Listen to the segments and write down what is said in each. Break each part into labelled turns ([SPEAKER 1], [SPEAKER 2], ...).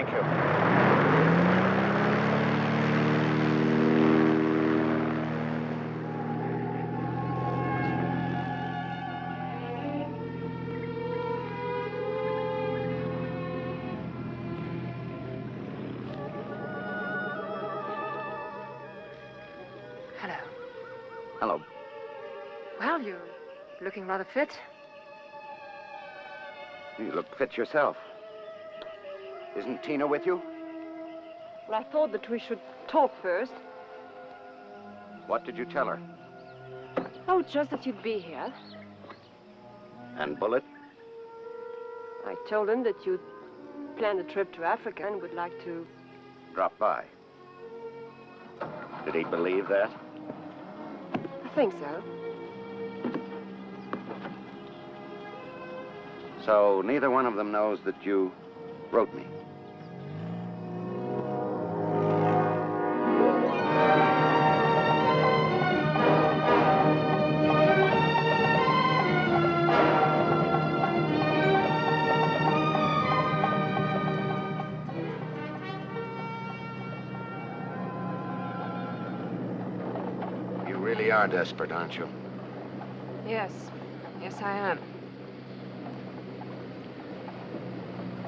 [SPEAKER 1] Thank you.
[SPEAKER 2] Hello.
[SPEAKER 1] Hello.
[SPEAKER 2] Well, you're looking rather fit.
[SPEAKER 1] You look fit yourself. Isn't Tina with you?
[SPEAKER 2] Well, I thought that we should talk first.
[SPEAKER 1] What did you tell her?
[SPEAKER 2] Oh, just that you'd be here.
[SPEAKER 1] And Bullet?
[SPEAKER 2] I told him that you'd planned a trip to Africa and would like to...
[SPEAKER 1] Drop by. Did he believe that?
[SPEAKER 2] I think so.
[SPEAKER 1] So neither one of them knows that you wrote me. You really are desperate, aren't you?
[SPEAKER 2] Yes. Yes, I am.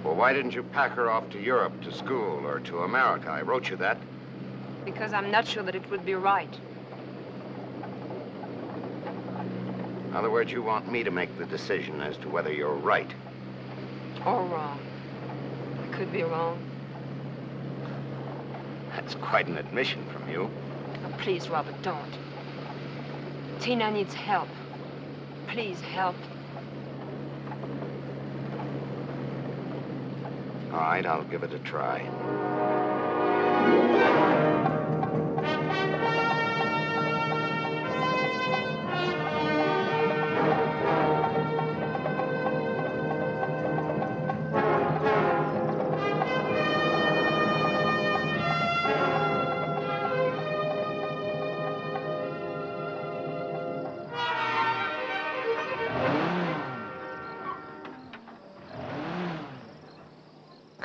[SPEAKER 1] Well, why didn't you pack her off to Europe, to school, or to America? I wrote you that.
[SPEAKER 2] Because I'm not sure that it would be right.
[SPEAKER 1] In other words, you want me to make the decision as to whether you're right.
[SPEAKER 2] Or wrong. I could be wrong.
[SPEAKER 1] That's quite an admission from you.
[SPEAKER 2] Oh, please, Robert, don't. Tina needs help. Please, help.
[SPEAKER 1] All right, I'll give it a try.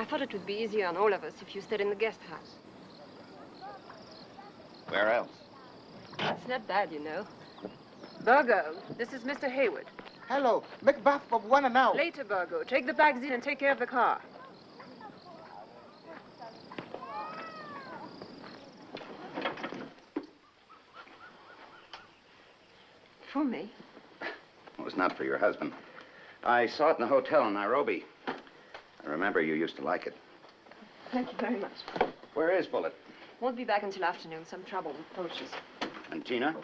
[SPEAKER 2] I thought it would be easier on all of us if you stayed in the guest house.
[SPEAKER 1] Where else?
[SPEAKER 2] It's not bad, you know. Burgo, this is Mr. Hayward.
[SPEAKER 3] Hello, Macbeth of one and out.
[SPEAKER 2] Later, Burgo. Take the bags in and take care of the car. For me?
[SPEAKER 1] It was not for your husband. I saw it in the hotel in Nairobi. I remember you used to like it.
[SPEAKER 2] Thank you very much.
[SPEAKER 1] Where is Bullet?
[SPEAKER 2] Won't be back until afternoon. Some trouble with poachers.
[SPEAKER 1] And Tina?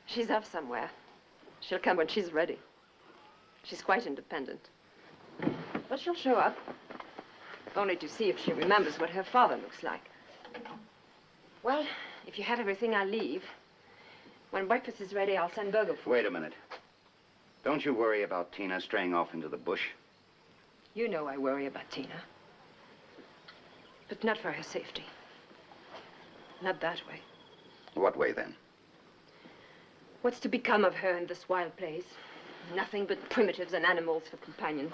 [SPEAKER 2] She's off somewhere. She'll come when she's ready. She's quite independent. But she'll show up. Only to see if she remembers what her father looks like. Well, if you have everything, I'll leave. When breakfast is ready, I'll send Burgo for you.
[SPEAKER 1] Wait a minute. Don't you worry about Tina straying off into the bush?
[SPEAKER 2] You know I worry about Tina. But not for her safety. Not that way.
[SPEAKER 1] What way, then?
[SPEAKER 2] What's to become of her in this wild place? Nothing but primitives and animals for companions.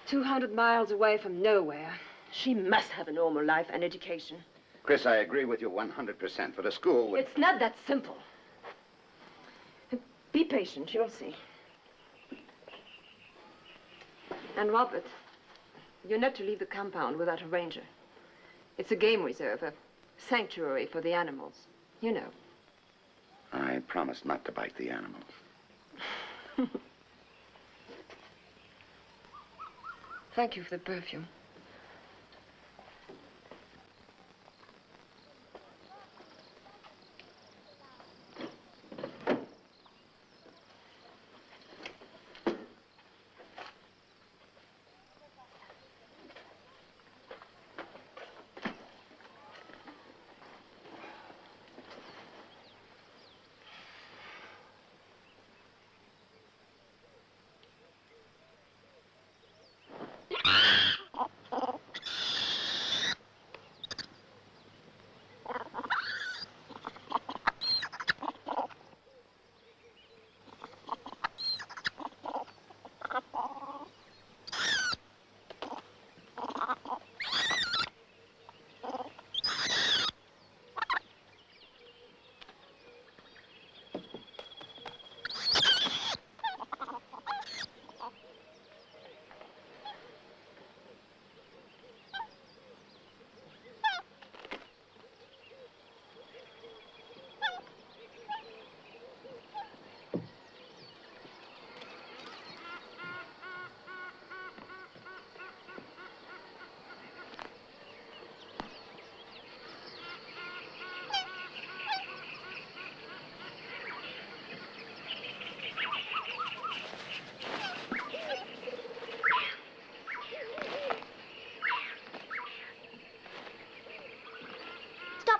[SPEAKER 2] 200 miles away from nowhere. She must have a normal life and education.
[SPEAKER 1] Chris, I agree with you 100%, but a school would...
[SPEAKER 2] It's not that simple. Be patient, you'll see. And Robert, you're not to leave the compound without a ranger. It's a game reserve, a sanctuary for the animals. You know.
[SPEAKER 1] I promise not to bite the animals.
[SPEAKER 2] Thank you for the perfume.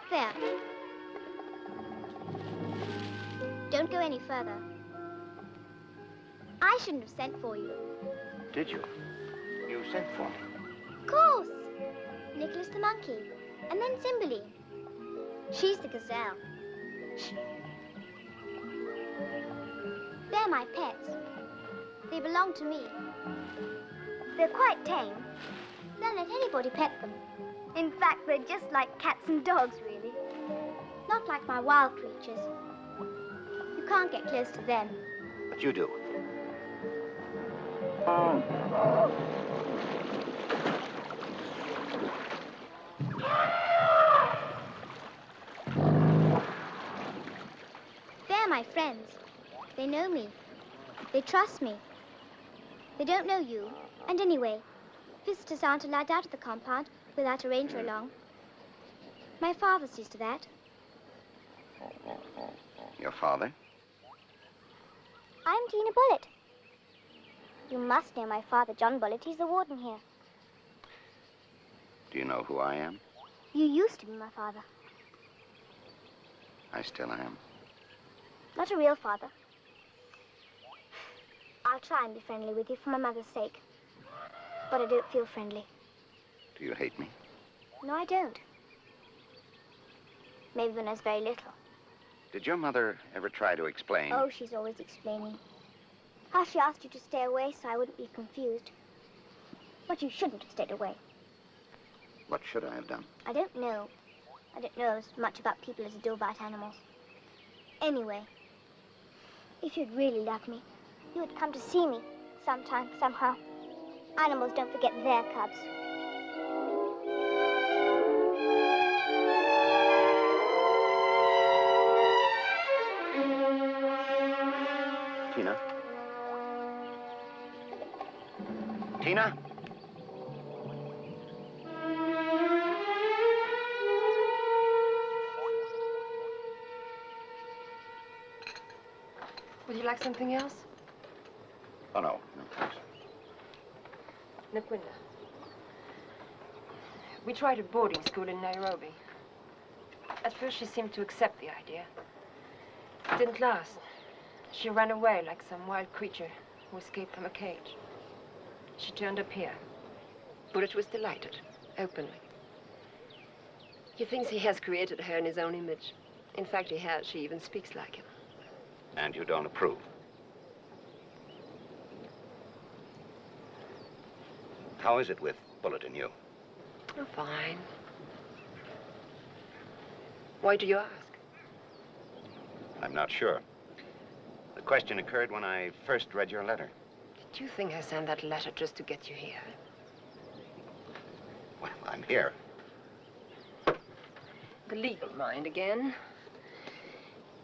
[SPEAKER 4] There. Don't go any further. I shouldn't have sent for you.
[SPEAKER 1] Did you? You sent for me.
[SPEAKER 4] Of course. Nicholas the monkey. And then Cymbeline. She's the gazelle. Shh. They're my pets. They belong to me. They're quite tame. Don't let anybody pet them. In fact, they're just like cats and dogs, really. Not like my wild creatures. You can't get close to them.
[SPEAKER 1] But you do.
[SPEAKER 4] They're my friends. They know me. They trust me. They don't know you. And anyway, visitors aren't allowed out of the compound without a ranger along. My father sees to that.
[SPEAKER 1] Your father?
[SPEAKER 4] I'm Tina Bullitt. You must know my father, John Bullitt. He's the warden here.
[SPEAKER 1] Do you know who I am?
[SPEAKER 4] You used to be my father.
[SPEAKER 1] I still am.
[SPEAKER 4] Not a real father. I'll try and be friendly with you for my mother's sake. But I don't feel friendly.
[SPEAKER 1] Do you hate me?
[SPEAKER 4] No, I don't. Maybe when I was very little.
[SPEAKER 1] Did your mother ever try to explain?
[SPEAKER 4] Oh, she's always explaining. How she asked you to stay away so I wouldn't be confused. But you shouldn't have stayed away.
[SPEAKER 1] What should I have done?
[SPEAKER 4] I don't know. I don't know as much about people as I do about animals. Anyway, if you'd really loved me, you would come to see me sometime, somehow. Animals don't forget their cubs.
[SPEAKER 1] Tina? Tina?
[SPEAKER 2] Would you like something else?
[SPEAKER 1] Oh, no. No, thanks.
[SPEAKER 2] Nakwinda. We tried a boarding school in Nairobi. At first, she seemed to accept the idea. It didn't last. She ran away like some wild creature who escaped from a cage. She turned up here. Bullitt was delighted, openly. He thinks he has created her in his own image. In fact, he has. She even speaks like him.
[SPEAKER 1] And you don't approve? How is it with Bullitt and you?
[SPEAKER 2] Oh, fine. Why do you ask?
[SPEAKER 1] I'm not sure. The question occurred when I first read your letter.
[SPEAKER 2] Did you think I sent that letter just to get you here?
[SPEAKER 1] Well, I'm here.
[SPEAKER 2] The legal mind again.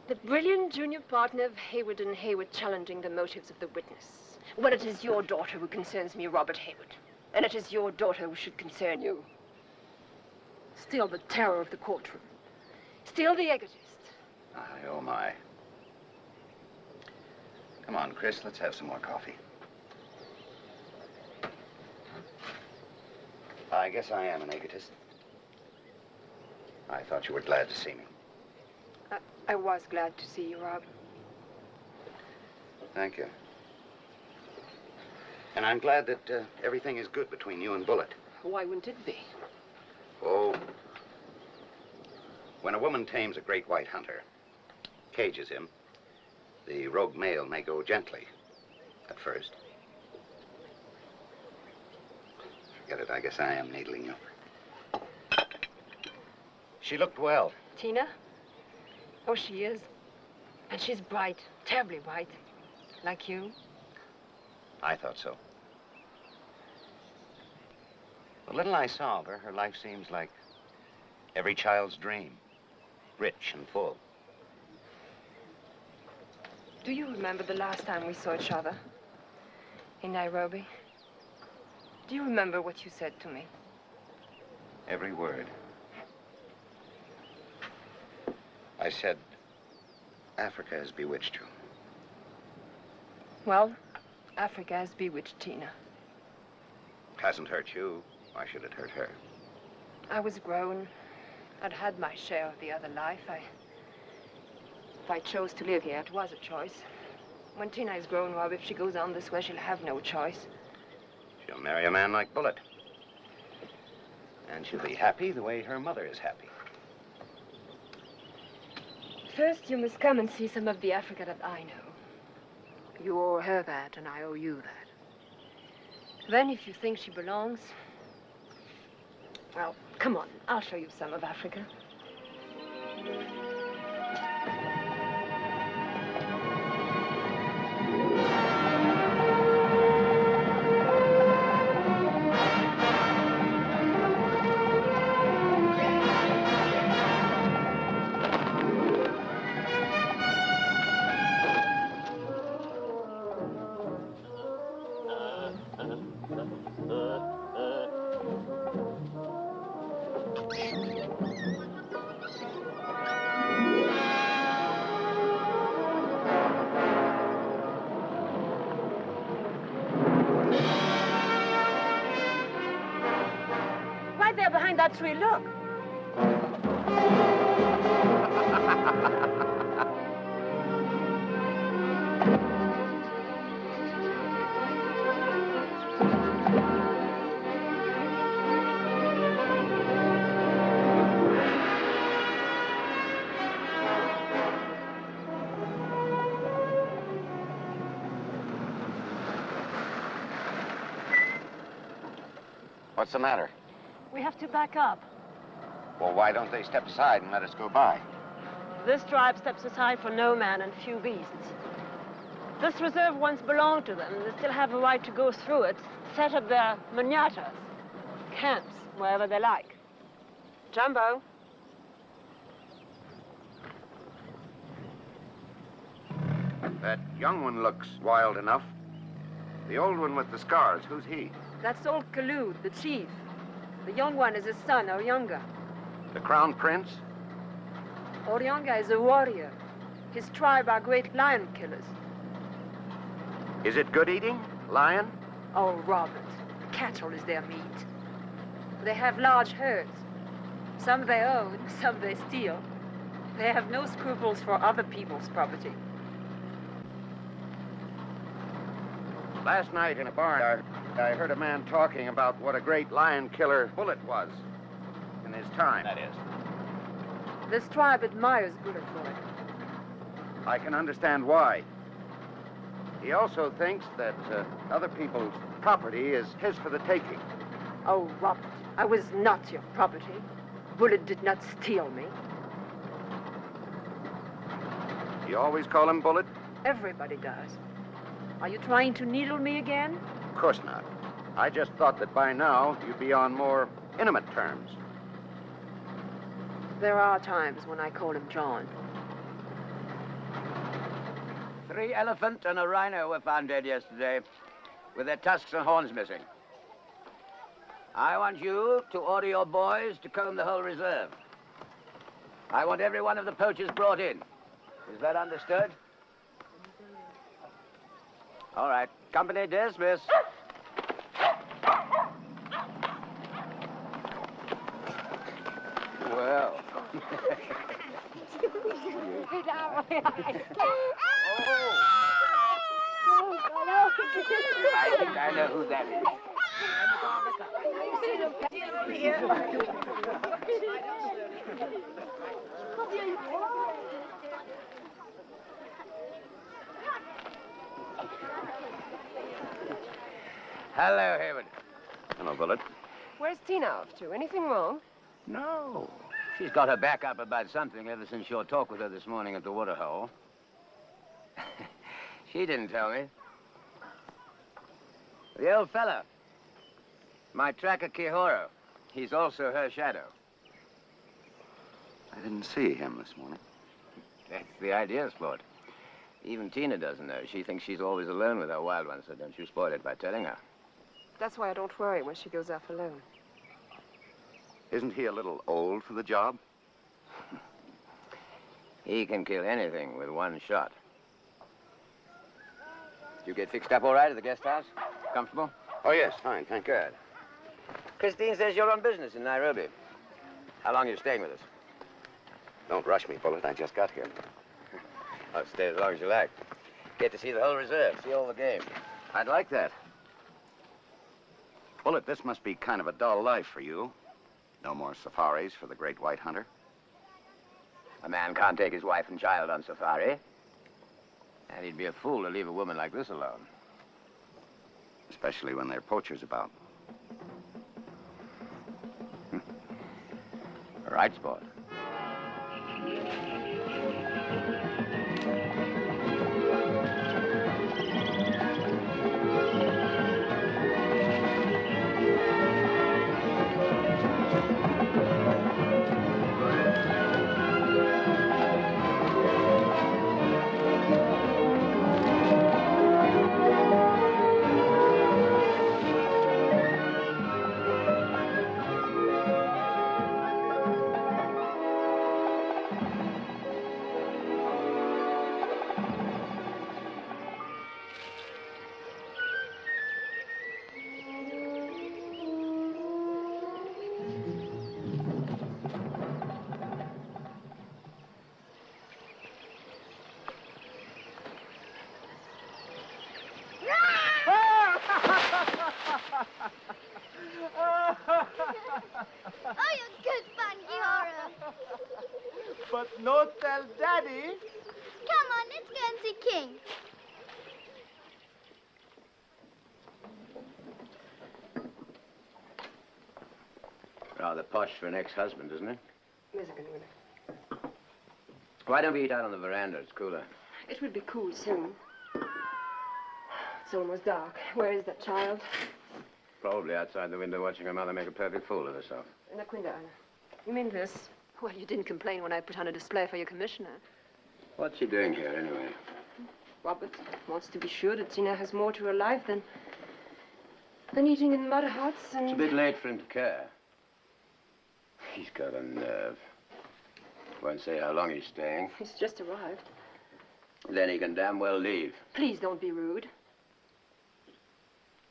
[SPEAKER 2] The brilliant junior partner of Hayward and Hayward challenging the motives of the witness. Well, it is your daughter who concerns me, Robert Hayward. And it is your daughter who should concern you. Still the terror of the courtroom. Still the egotist.
[SPEAKER 1] My, oh, my. Come on, Chris, let's have some more coffee. I guess I am an egotist. I thought you were glad to see me.
[SPEAKER 2] I was glad to see you, Rob.
[SPEAKER 1] Thank you. And I'm glad that everything is good between you and Bullitt.
[SPEAKER 2] Why wouldn't it be?
[SPEAKER 1] Oh, when a woman tames a great white hunter, cages him, the rogue male may go gently at first. Forget it, I guess I am needling you. She looked well.
[SPEAKER 2] Tina? Oh, she is. And she's bright, terribly bright. Like you.
[SPEAKER 1] I thought so. The little I saw of her, her life seems like every child's dream. Rich and full.
[SPEAKER 2] Do you remember the last time we saw each other? In Nairobi? Do you remember what you said to me?
[SPEAKER 1] Every word. I said, Africa has bewitched you.
[SPEAKER 2] Well, Africa has bewitched Tina.
[SPEAKER 1] Hasn't hurt you. Why should it hurt her?
[SPEAKER 2] I was grown. I'd had my share of the other life. If I chose to live here, it was a choice. When Tina is grown, Rob, if she goes on this way, she'll have no choice.
[SPEAKER 1] She'll marry a man like Bullet. And she'll be happy the way her mother is happy.
[SPEAKER 2] First, you must come and see some of the Africa that I know. You owe her that, and I owe you that. Then, if you think she belongs, well, come on, I'll show you some of Africa. Right there behind that tree, look.
[SPEAKER 1] What's the matter?
[SPEAKER 2] We have to back up.
[SPEAKER 1] Well, why don't they step aside and let us go by?
[SPEAKER 2] This tribe steps aside for no man and few beasts. This reserve once belonged to them. They still have a right to go through it, set up their manatas, camps, wherever they like. Jumbo.
[SPEAKER 1] That young one looks wild enough. The old one with the scars, who's he?
[SPEAKER 2] That's old Kalud, the chief. The young one is his son, Oryanga.
[SPEAKER 1] The crown prince?
[SPEAKER 2] Oryanga is a warrior. His tribe are great lion killers.
[SPEAKER 1] Is it good eating? Lion?
[SPEAKER 2] Oh, Robert, cattle is their meat. They have large herds. Some they own, some they steal. They have no scruples for other people's property.
[SPEAKER 1] Last night in a bar, I heard a man talking about what a great lion killer Bullet was in his time. That is.
[SPEAKER 2] This tribe admires Bullet for it.
[SPEAKER 1] I can understand why. He also thinks that other people's property is his for the taking.
[SPEAKER 2] Oh, Robert, I was not your property. Bullet did not steal me.
[SPEAKER 1] You always call him Bullet?
[SPEAKER 2] Everybody does. Are you trying to needle me again?
[SPEAKER 1] Of course not. I just thought that by now you'd be on more intimate terms.
[SPEAKER 2] There are times when I call him John.
[SPEAKER 5] 3 elephant and a rhino were found dead yesterday, with their tusks and horns missing. I want you to order your boys to comb the whole reserve. I want every one of the poachers brought in. Is that understood? All right. Company dismiss. Well. I think I know who that is. Hello, Hayward.
[SPEAKER 1] Hello, Bullet.
[SPEAKER 2] Where's Tina off to? Anything wrong?
[SPEAKER 5] No. She's got her back up about something ever since your talk with her this morning at the waterhole. She didn't tell me. The old fella. My tracker, Kihoro. He's also her shadow.
[SPEAKER 1] I didn't see him this morning.
[SPEAKER 5] That's the idea, Sport. Even Tina doesn't know. She thinks she's always alone with her wild one, so don't you spoil it by telling her.
[SPEAKER 2] That's why I don't worry when she goes off alone.
[SPEAKER 1] Isn't he a little old for the job?
[SPEAKER 5] He can kill anything with one shot. Did you get fixed up all right at the guest house? Comfortable?
[SPEAKER 1] Oh, yes, fine, thank God.
[SPEAKER 5] Christine says you're on business in Nairobi. How long are you staying with us?
[SPEAKER 1] Don't rush me, Bullet. I just got here.
[SPEAKER 5] I'll stay as long as you like. Get to see the whole reserve, see all the game.
[SPEAKER 1] I'd like that. Bullet, this must be kind of a dull life for you. No more safaris for the great white hunter.
[SPEAKER 5] A man can't take his wife and child on safari. And he'd be a fool to leave a woman like this alone.
[SPEAKER 1] Especially when there are poachers about.
[SPEAKER 5] Right, sport.
[SPEAKER 4] Oh, you're good fun, Giora.
[SPEAKER 3] But no tell Daddy.
[SPEAKER 4] Come on, let's go and see King.
[SPEAKER 5] Rather posh for an ex-husband, isn't it?
[SPEAKER 2] Where's it going to go?
[SPEAKER 5] Why don't we eat out on the veranda? It's cooler.
[SPEAKER 2] It will be cool soon. It's almost dark. Where is that child?
[SPEAKER 5] Probably outside the window watching her mother make a perfect fool of herself.
[SPEAKER 2] In the window, Anna. You mean this? Well, you didn't complain when I put on a display for your commissioner.
[SPEAKER 5] What's she doing here, anyway?
[SPEAKER 2] Robert wants to be sure that Tina has more to her life than eating in mud huts and...
[SPEAKER 5] It's a bit late for him to care. He's got a nerve. Won't say how long he's staying.
[SPEAKER 2] He's just arrived.
[SPEAKER 5] Then he can damn well leave.
[SPEAKER 2] Please don't be rude.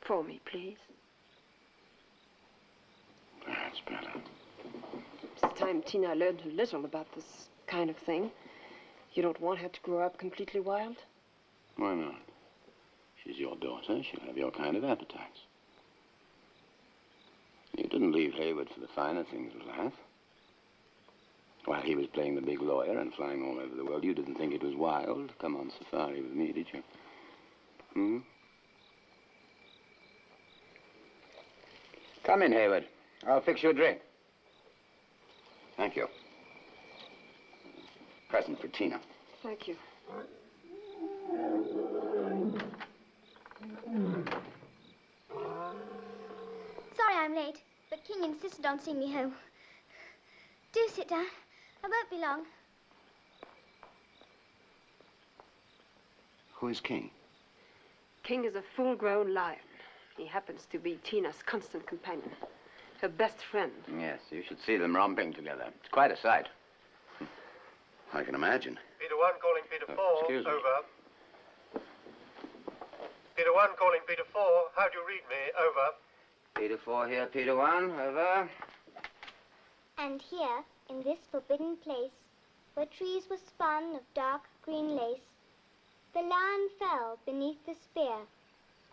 [SPEAKER 2] For me, please.
[SPEAKER 5] That's better.
[SPEAKER 2] It's time Tina learned a little about this kind of thing. You don't want her to grow up completely wild?
[SPEAKER 5] Why not? She's your daughter. She'll have your kind of appetites. You didn't leave Hayward for the finer things of life. While he was playing the big lawyer and flying all over the world, you didn't think it was wild to come on safari with me, did you? Hmm? Come in, Hayward. I'll fix you a drink.
[SPEAKER 1] Thank you. Present for Tina.
[SPEAKER 2] Thank you.
[SPEAKER 4] Sorry I'm late, but King insisted on seeing me home. Do sit down. I won't be long.
[SPEAKER 1] Who is King?
[SPEAKER 2] King is a full-grown lion. He happens to be Tina's constant companion. Her best friend.
[SPEAKER 5] Yes, you should see them romping together. It's quite a sight.
[SPEAKER 1] I can imagine.
[SPEAKER 6] Peter 1 calling Peter 4.
[SPEAKER 5] Excuse me.
[SPEAKER 6] Over. Peter 1 calling Peter 4. How do you read me? Over.
[SPEAKER 5] Peter 4 here, Peter 1. Over.
[SPEAKER 4] And here, in this forbidden place, where trees were spun of dark green lace, the lion fell beneath the spear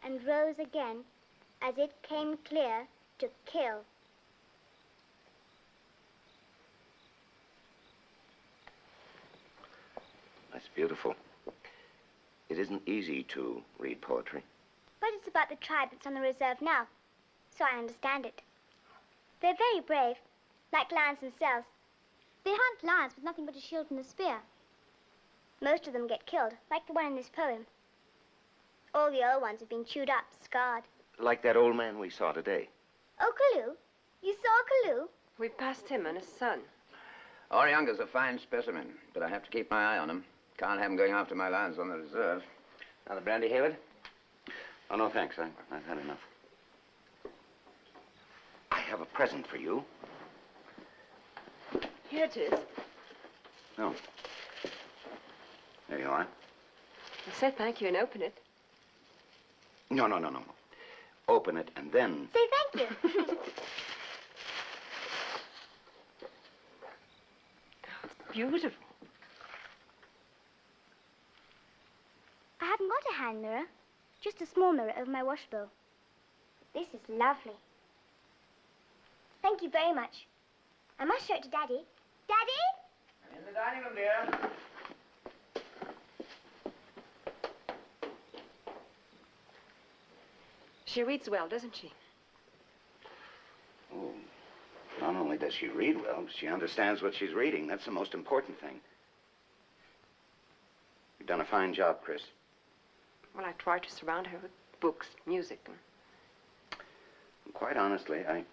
[SPEAKER 4] and rose again as it came clear to kill.
[SPEAKER 1] That's beautiful. It isn't easy to read poetry.
[SPEAKER 4] But it's about the tribe that's on the reserve now, so I understand it. They're very brave, like lions themselves. They hunt lions with nothing but a shield and a spear. Most of them get killed, like the one in this poem. All the old ones have been chewed up, scarred.
[SPEAKER 1] Like that old man we saw today.
[SPEAKER 4] Oh, Kalu? You saw Kalu?
[SPEAKER 2] We passed him and his son.
[SPEAKER 5] Oriunga's a fine specimen, but I have to keep my eye on him. Can't have him going after my lions on the reserve. Another brandy, Hayward?
[SPEAKER 1] Oh, no, thanks. I've had enough. I have a present for you.
[SPEAKER 2] Here it is.
[SPEAKER 1] Oh. There you are.
[SPEAKER 2] I said thank you and open it.
[SPEAKER 1] No. Open it and then...
[SPEAKER 4] Say thank you.
[SPEAKER 2] beautiful.
[SPEAKER 4] I haven't got a hand mirror, just a small mirror over my wash bowl. This is lovely. Thank you very much. I must show it to Daddy. Daddy?
[SPEAKER 5] I'm in the dining room, dear.
[SPEAKER 2] She reads well, doesn't she?
[SPEAKER 1] Oh, not only does she read well, but she understands what she's reading. That's the most important thing. You've done a fine job, Chris.
[SPEAKER 2] Well, I try to surround her with books, music.
[SPEAKER 1] And quite honestly, I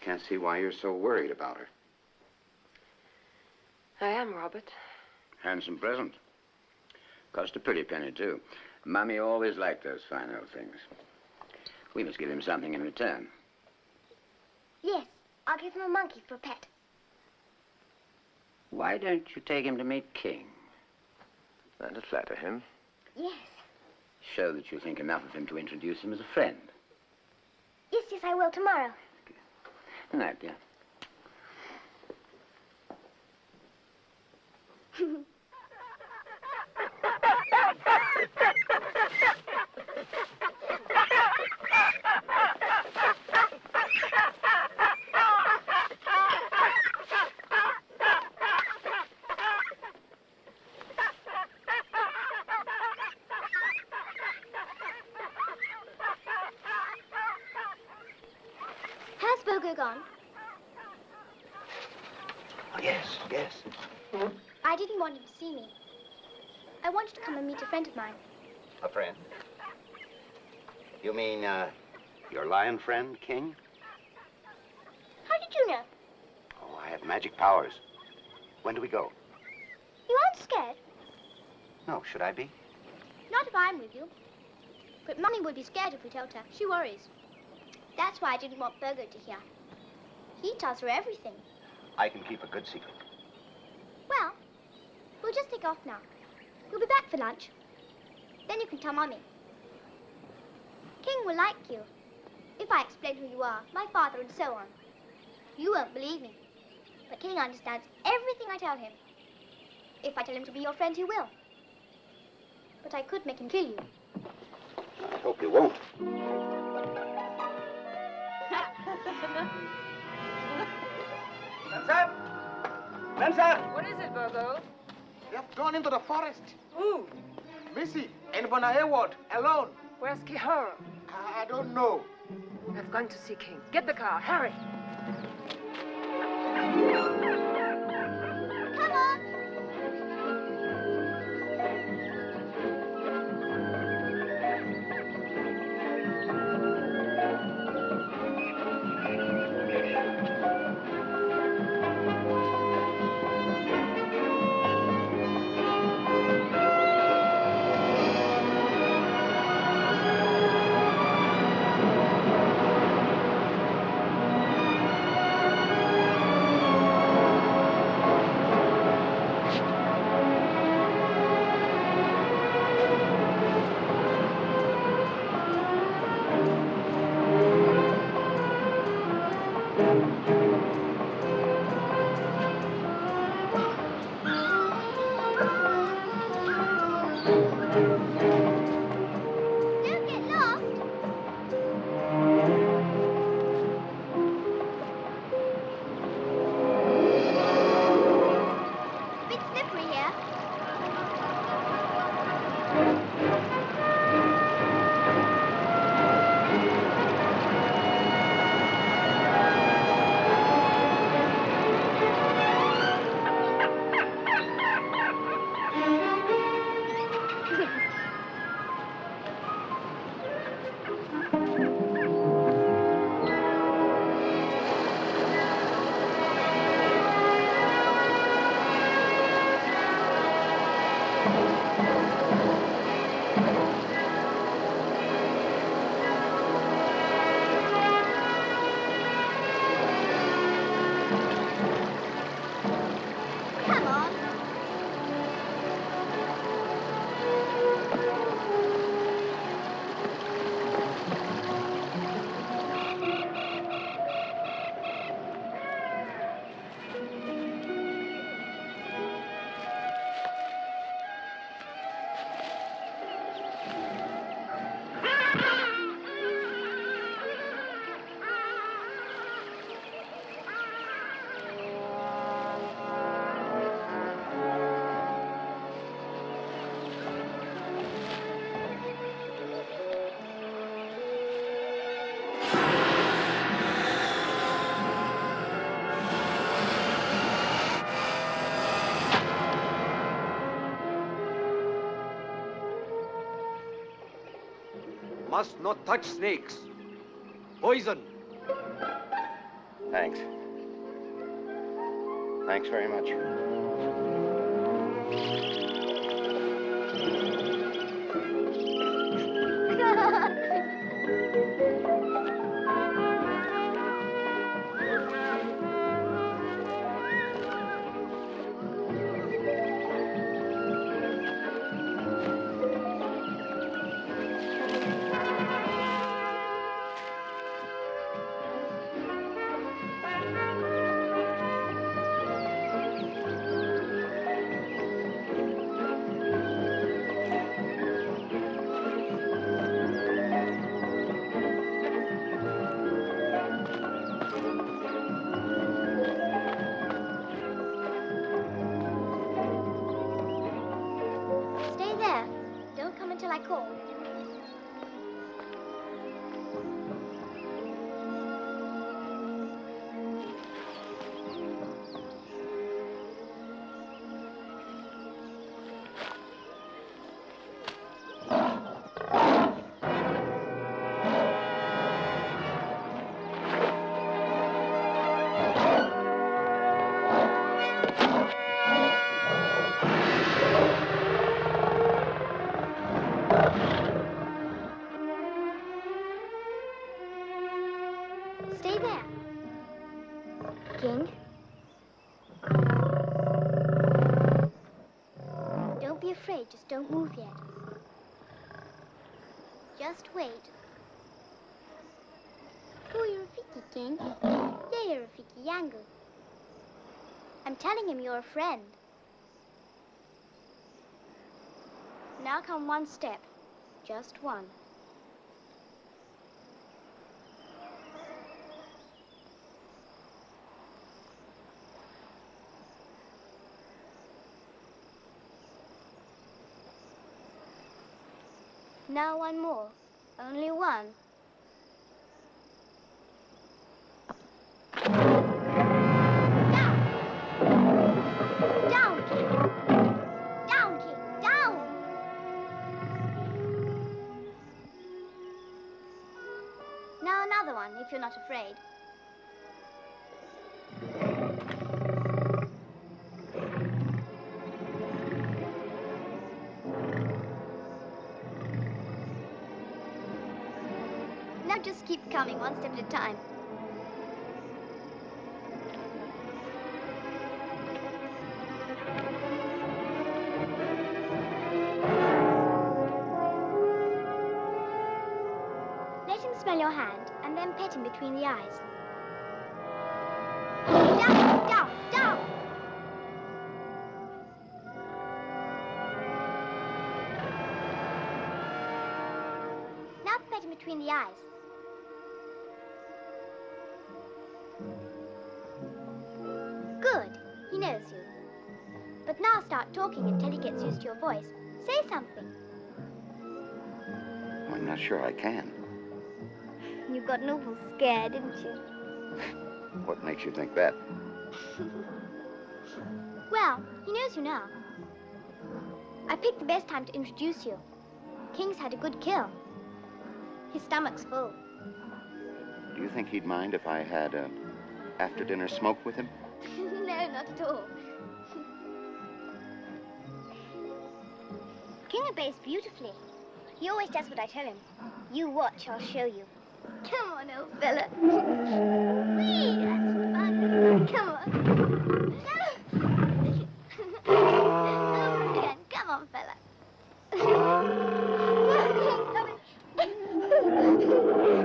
[SPEAKER 1] can't see why you're so worried about her.
[SPEAKER 2] I am, Robert.
[SPEAKER 5] Handsome present. Cost a pretty penny, too. Mummy always liked those fine old things. We must give him something in return.
[SPEAKER 4] Yes, I'll give him a monkey for a pet.
[SPEAKER 5] Why don't you take him to meet King?
[SPEAKER 7] That'd flatter him.
[SPEAKER 4] Yes.
[SPEAKER 5] Show that you think enough of him to introduce him as a friend.
[SPEAKER 4] Yes, yes, I will tomorrow.
[SPEAKER 5] Good night, dear.
[SPEAKER 4] Has Bogo gone?
[SPEAKER 1] Oh, yes, yes.
[SPEAKER 4] I didn't want him to see me. I wanted to come and meet a friend of mine.
[SPEAKER 1] A friend? You mean, your lion friend, King?
[SPEAKER 4] How did you know?
[SPEAKER 1] Oh, I have magic powers. When do we go?
[SPEAKER 4] You aren't scared?
[SPEAKER 1] No, should I be?
[SPEAKER 4] Not if I'm with you. But Mummy would be scared if we told her. She worries. That's why I didn't want Bogo to hear. He tells her everything.
[SPEAKER 1] I can keep a good secret.
[SPEAKER 4] Well, we'll just take off now. We'll be back for lunch. Then you can tell Mummy. King will like you. If I explain who you are, my father and so on. You won't believe me. But King understands everything I tell him. If I tell him to be your friend, he will. But I could make him kill you.
[SPEAKER 1] I hope you won't.
[SPEAKER 3] Spencer! Spencer!
[SPEAKER 2] What is it, Bogo?
[SPEAKER 3] They have gone into the forest.
[SPEAKER 2] Ooh,
[SPEAKER 3] Missy and Bona Hayward alone.
[SPEAKER 2] where's Kihara?
[SPEAKER 3] I don't know.
[SPEAKER 2] I've gone to see King. Get the car, hurry.
[SPEAKER 4] Come on. Don't get lost. A bit slippery here. Come on.
[SPEAKER 8] Must not touch snakes. Poison.
[SPEAKER 1] Thanks. Thanks very much.
[SPEAKER 4] Stay there. Don't come until I call. Stay there. King. Don't be afraid. Just don't move yet. Just wait. Huyu Rafiki, King. Yeye Rafiki yangu. I'm telling him you're a friend. Now come one step. Just one. Now one more. Only one. Down! Down, King! Down, King! Down! Now another one, if you're not afraid. Now just keep coming, one step at a time. Let him smell your hand, and then pet him between the eyes. Down, down, down! Now pet him between the eyes. Good. He knows you. But now start talking until he gets used to your voice. Say something.
[SPEAKER 1] I'm not sure I can.
[SPEAKER 4] You got an awful scare, didn't you?
[SPEAKER 1] What makes you think that?
[SPEAKER 4] Well, he knows you now. I picked the best time to introduce you. King's had a good kill. His stomach's full.
[SPEAKER 1] Do you think he'd mind if I had a after-dinner smoke with him?
[SPEAKER 4] No, not at all. King obeys beautifully. He always does what I tell him. You watch, I'll show you. Come on, old fella. Whee, that's fun. Come on. Over again. Come on, fella.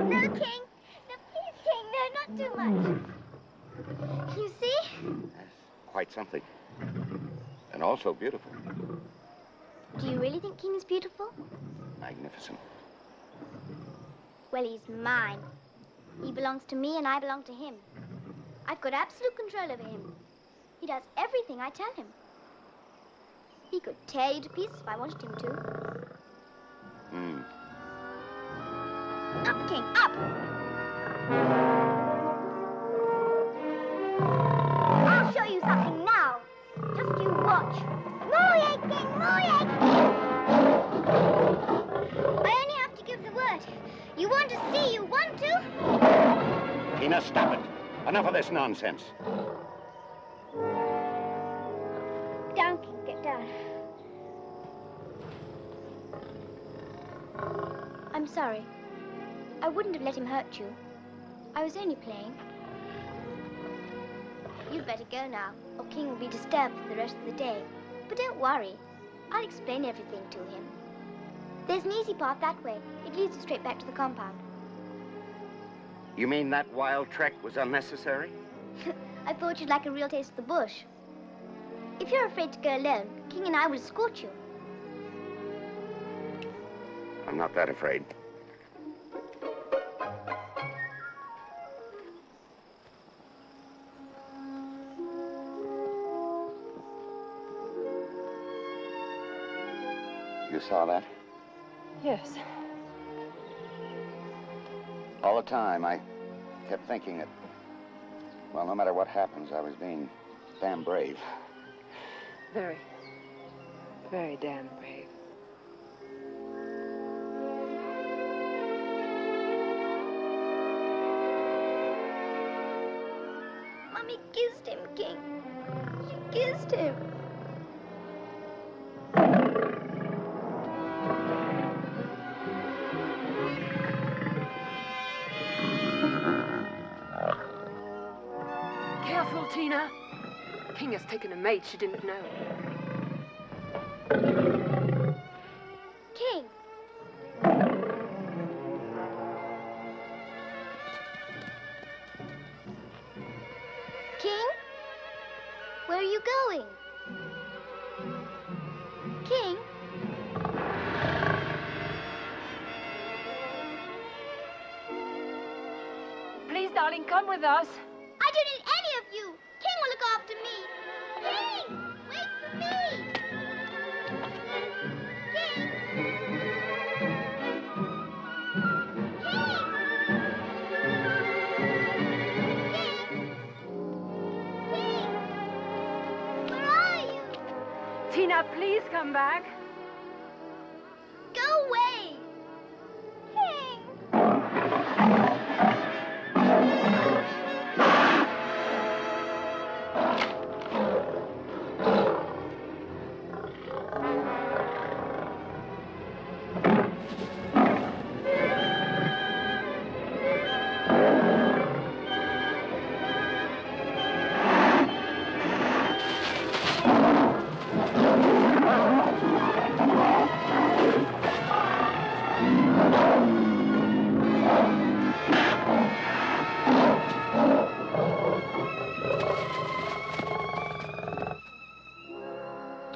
[SPEAKER 4] No, King. No, please, King. No, not too much. You see?
[SPEAKER 1] That's quite something. And also beautiful.
[SPEAKER 4] Do you really think King is beautiful?
[SPEAKER 1] Magnificent.
[SPEAKER 4] Well, he's mine. He belongs to me and I belong to him. I've got absolute control over him. He does everything I tell him. He could tear you to pieces if I wanted him to. Up, King, up! I'll show you something now. Just you watch. Mooyah, King, mooyah! I only have to give the word. hurt. You want to see, you want to?
[SPEAKER 1] Tina, stop it. Enough of this nonsense.
[SPEAKER 4] Down, King, get down. I'm sorry. I wouldn't have let him hurt you. I was only playing. You'd better go now, or King will be disturbed for the rest of the day. But don't worry. I'll explain everything to him. There's an easy path that way. It leads us straight back to the compound.
[SPEAKER 1] You mean that wild trek was unnecessary?
[SPEAKER 4] I thought you'd like a real taste of the bush. If you're afraid to go alone, King and I will escort you.
[SPEAKER 1] I'm not that afraid. You saw that?
[SPEAKER 2] Yes.
[SPEAKER 1] All the time, I kept thinking that, well, no matter what happens, I was being damn brave.
[SPEAKER 2] Very, very damn brave.
[SPEAKER 4] Mommy kissed him, King. She kissed him.
[SPEAKER 2] Careful, Tina. King has taken a mate she didn't know.
[SPEAKER 4] King. King? Where are you going? King?
[SPEAKER 2] Please, darling, come with us.
[SPEAKER 4] I don't need any of you. King will look after me. King! Wait for me! King! King! Where are you?
[SPEAKER 2] Tina, please come back.
[SPEAKER 4] Go away! King!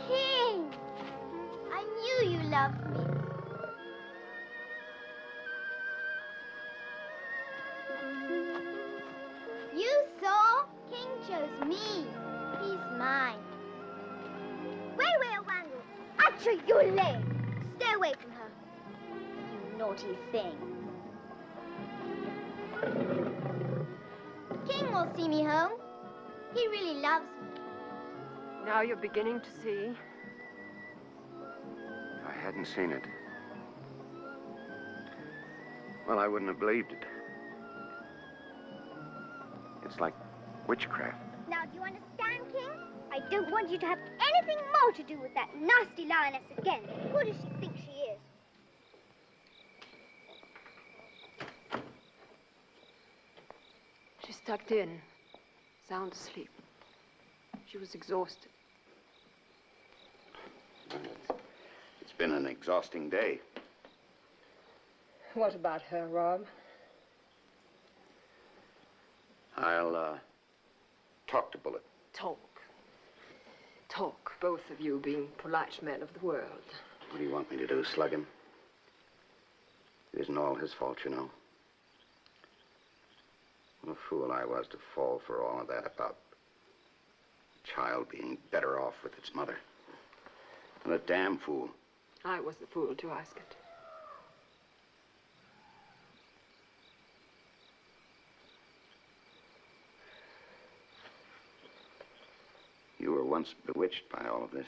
[SPEAKER 4] King! I knew you loved me. You saw? King chose me. He's mine. Wait, Wangle. Achoo, your leg. Stay away from her. You naughty thing. King will see me home. He really loves me.
[SPEAKER 2] Now you're beginning to see.
[SPEAKER 1] If I hadn't seen it, well, I wouldn't have believed it. It's like witchcraft.
[SPEAKER 4] Now, do you understand, King? I don't want you to have anything more to do with that nasty lioness again. Who does she think she is?
[SPEAKER 2] She's tucked in, sound asleep. She was exhausted.
[SPEAKER 1] It's been an exhausting day.
[SPEAKER 2] What about her, Rob?
[SPEAKER 1] I'll, talk to Bullet.
[SPEAKER 2] Talk. Talk, both of you being polite men of the world.
[SPEAKER 1] What do you want me to do, slug him? It isn't all his fault, you know. What a fool I was to fall for all of that about a child being better off with its mother. And a damn fool.
[SPEAKER 2] I was the fool to ask it.
[SPEAKER 1] You were once bewitched by all of this.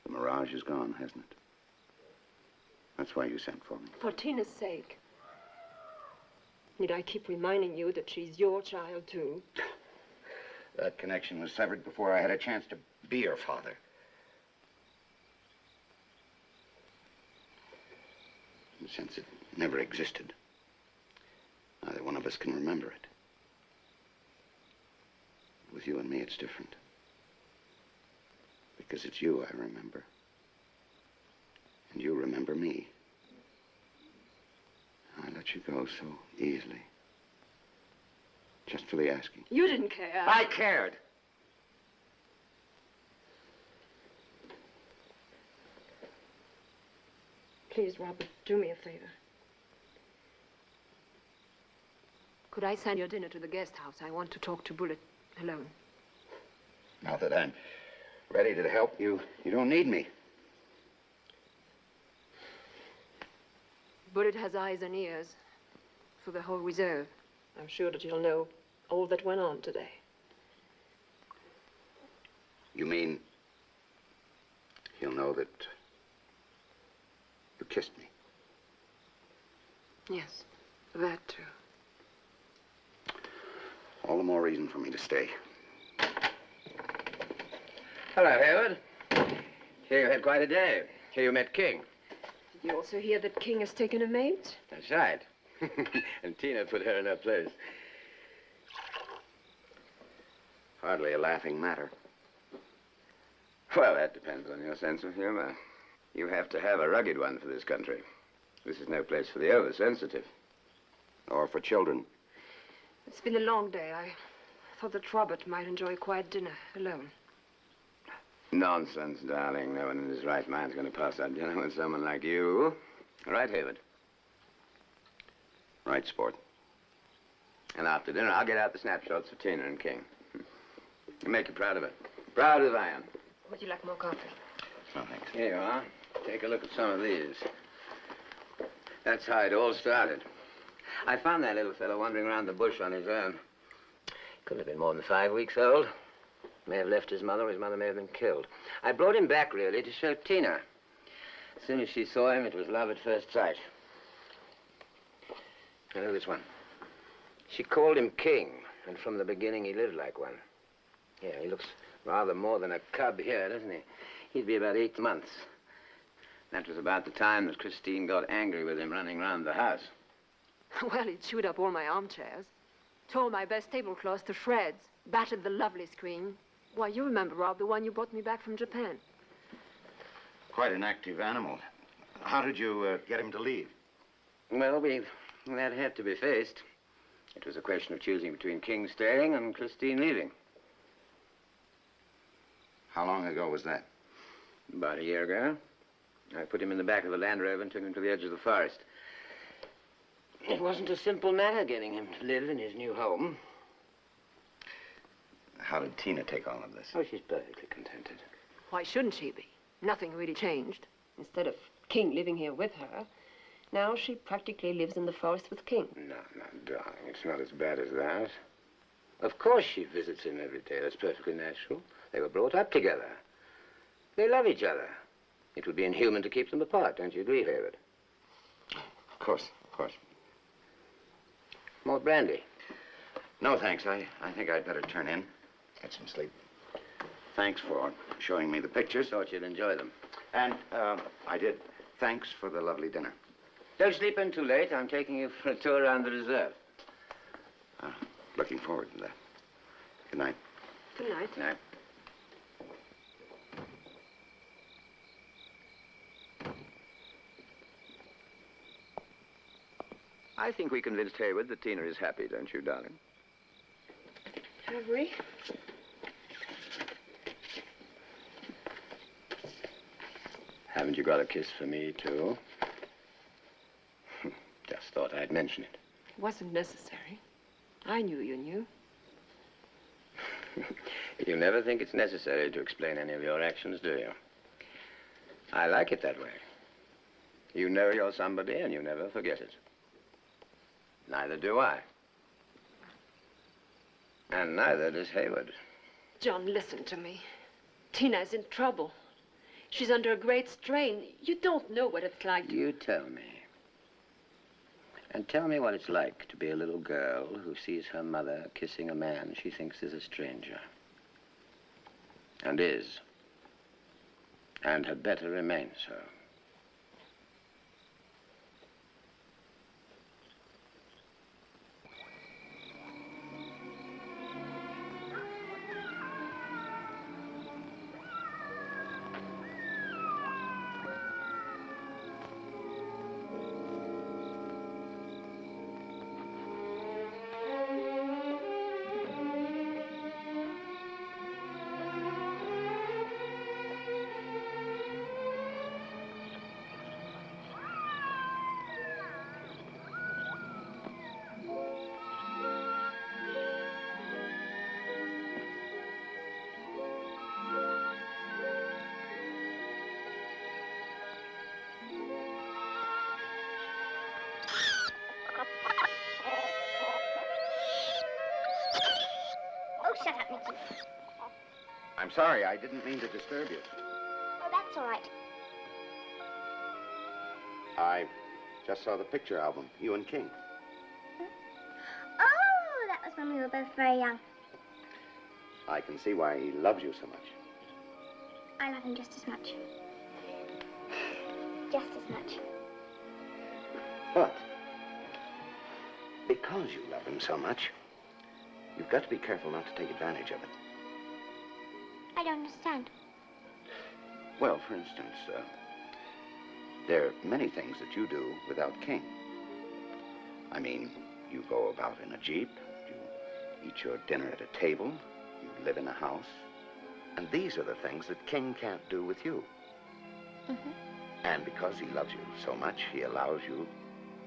[SPEAKER 1] The mirage is gone, hasn't it? That's why you sent for me.
[SPEAKER 2] For Tina's sake. Need I keep reminding you that she's your child, too?
[SPEAKER 1] That connection was severed before I had a chance to be your father. And since it never existed, neither one of us can remember it. With you and me, it's different. Because it's you I remember. And you remember me. I let you go so easily. Just for the asking.
[SPEAKER 2] You didn't care.
[SPEAKER 1] I cared.
[SPEAKER 2] Please, Robert, do me a favor. Could I send your dinner to the guest house? I want to talk to Bullet alone.
[SPEAKER 1] Now that I'm ready to help you, you don't need me.
[SPEAKER 2] Bullet has eyes and ears for the whole reserve. I'm sure that he'll know all that went on today.
[SPEAKER 1] You mean he'll know that you kissed me?
[SPEAKER 2] Yes, that too.
[SPEAKER 1] All the more reason for me to stay.
[SPEAKER 5] Hello, Hayward. Here you had quite a day. Here you met King.
[SPEAKER 2] Did you also hear that King has taken a maid?
[SPEAKER 5] That's right. And Tina put her in her place.
[SPEAKER 1] Hardly a laughing matter.
[SPEAKER 5] Well, that depends on your sense of humor. You have to have a rugged one for this country. This is no place for the oversensitive.
[SPEAKER 1] Or for children.
[SPEAKER 2] It's been a long day. I thought that Robert might enjoy a quiet dinner alone.
[SPEAKER 5] Nonsense, darling. No one in his right mind's going to pass that dinner with someone like you. All right, Hayward?
[SPEAKER 1] Right, sport.
[SPEAKER 5] And after dinner, I'll get out the snapshots for Tina and King. Make you proud of it. Proud as I am.
[SPEAKER 2] Would you like more coffee?
[SPEAKER 1] No, thanks.
[SPEAKER 5] Here you are. Take a look at some of these. That's how it all started. I found that little fellow wandering around the bush on his own. Couldn't have been more than 5 weeks old. May have left his mother, or his mother may have been killed. I brought him back, really, to show Tina. As soon as she saw him, it was love at first sight. Now, look at this one. She called him King, and from the beginning, he lived like one. Yeah, he looks rather more than a cub here, doesn't he? He'd be about 8 months. That was about the time that Christine got angry with him running around the house.
[SPEAKER 2] Well, he chewed up all my armchairs, tore my best tablecloths to shreds, battered the lovely screen. Why, you remember, Rob, the one you brought me back from Japan.
[SPEAKER 1] Quite an active animal. How did you get him to leave?
[SPEAKER 5] Well, that had to be faced. It was a question of choosing between King staying and Christine leaving.
[SPEAKER 1] How long ago was that?
[SPEAKER 5] About a year ago. I put him in the back of the Land Rover and took him to the edge of the forest. It wasn't a simple matter getting him to live in his new home.
[SPEAKER 1] How did Tina take all of this?
[SPEAKER 5] Oh, she's perfectly contented.
[SPEAKER 2] Why shouldn't she be? Nothing really changed. Instead of King living here with her, now she practically lives in the forest with King.
[SPEAKER 5] No, darling, it's not as bad as that. Of course she visits him every day. That's perfectly natural. They were brought up together. They love each other. It would be inhuman to keep them apart, don't you agree, Hayward?
[SPEAKER 1] Of course, of course.
[SPEAKER 5] More brandy?
[SPEAKER 1] No, thanks. I think I'd better turn in. Get some sleep. Thanks for showing me the pictures.
[SPEAKER 5] Thought you'd enjoy them.
[SPEAKER 1] And, I did. Thanks for the lovely dinner.
[SPEAKER 5] Don't sleep in too late. I'm taking you for a tour around the reserve.
[SPEAKER 1] Looking forward to that. Good night.
[SPEAKER 2] Good night.
[SPEAKER 5] No. I think we convinced Hayward that Tina is happy, don't you, darling?
[SPEAKER 2] Have we?
[SPEAKER 5] Haven't you got a kiss for me, too? Just thought I'd mention it.
[SPEAKER 2] It wasn't necessary. I knew you knew.
[SPEAKER 5] You never think it's necessary to explain any of your actions, do you? I like it that way. You know you're somebody and you never forget it. Neither do I. And neither does Hayward.
[SPEAKER 2] John, listen to me. Tina's in trouble. She's under a great strain. You don't know what it's like to...
[SPEAKER 5] You tell me. And tell me what it's like to be a little girl who sees her mother kissing a man she thinks is a stranger. And is. And had better remain so.
[SPEAKER 4] Oh, shut up, Mickey.
[SPEAKER 1] I'm sorry, I didn't mean to disturb you.
[SPEAKER 4] Oh, that's all right.
[SPEAKER 1] I just saw the picture album, you and King.
[SPEAKER 4] Oh, that was when we were both very young.
[SPEAKER 1] I can see why he loves you so much.
[SPEAKER 4] I love him just as much. Just as much.
[SPEAKER 1] But because you love him so much, you've got to be careful not to take advantage of it.
[SPEAKER 4] I don't understand.
[SPEAKER 1] Well, for instance, there are many things that you do without King. I mean, you go about in a jeep, you eat your dinner at a table, you live in a house, and these are the things that King can't do with you.
[SPEAKER 4] Mm-hmm.
[SPEAKER 1] And because he loves you so much, he allows you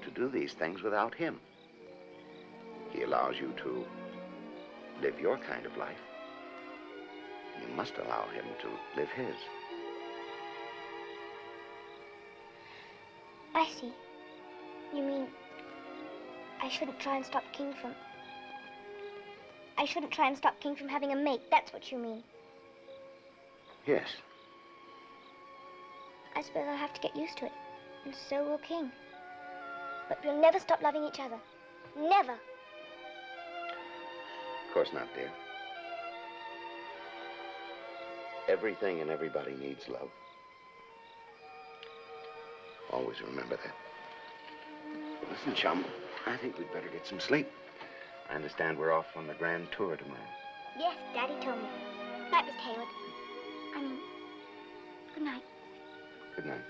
[SPEAKER 1] to do these things without him. He allows you to live your kind of life. You must allow him to live his.
[SPEAKER 4] I see. You mean I shouldn't try and stop King from... I shouldn't try and stop King from having a mate. That's what you mean.
[SPEAKER 1] Yes.
[SPEAKER 4] I suppose I'll have to get used to it. And so will King. But we'll never stop loving each other. Never.
[SPEAKER 1] Of course not, dear. Everything and everybody needs love. Always remember that. Listen, chum, I think we'd better get some sleep. I understand we're off on the grand tour tomorrow.
[SPEAKER 4] Yes, Daddy told me. Night, Mr. Hayward. I mean, good night.
[SPEAKER 1] Good night.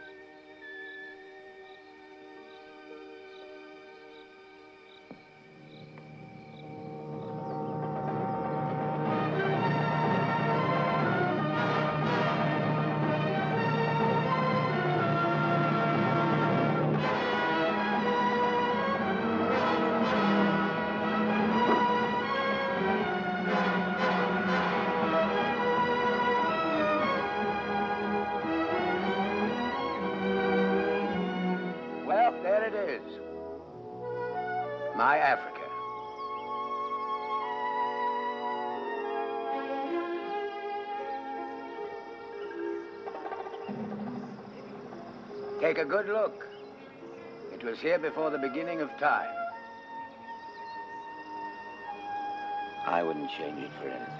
[SPEAKER 5] Well, there it is. My Africa. Take a good look. It was here before the beginning of time. I wouldn't change it for anything.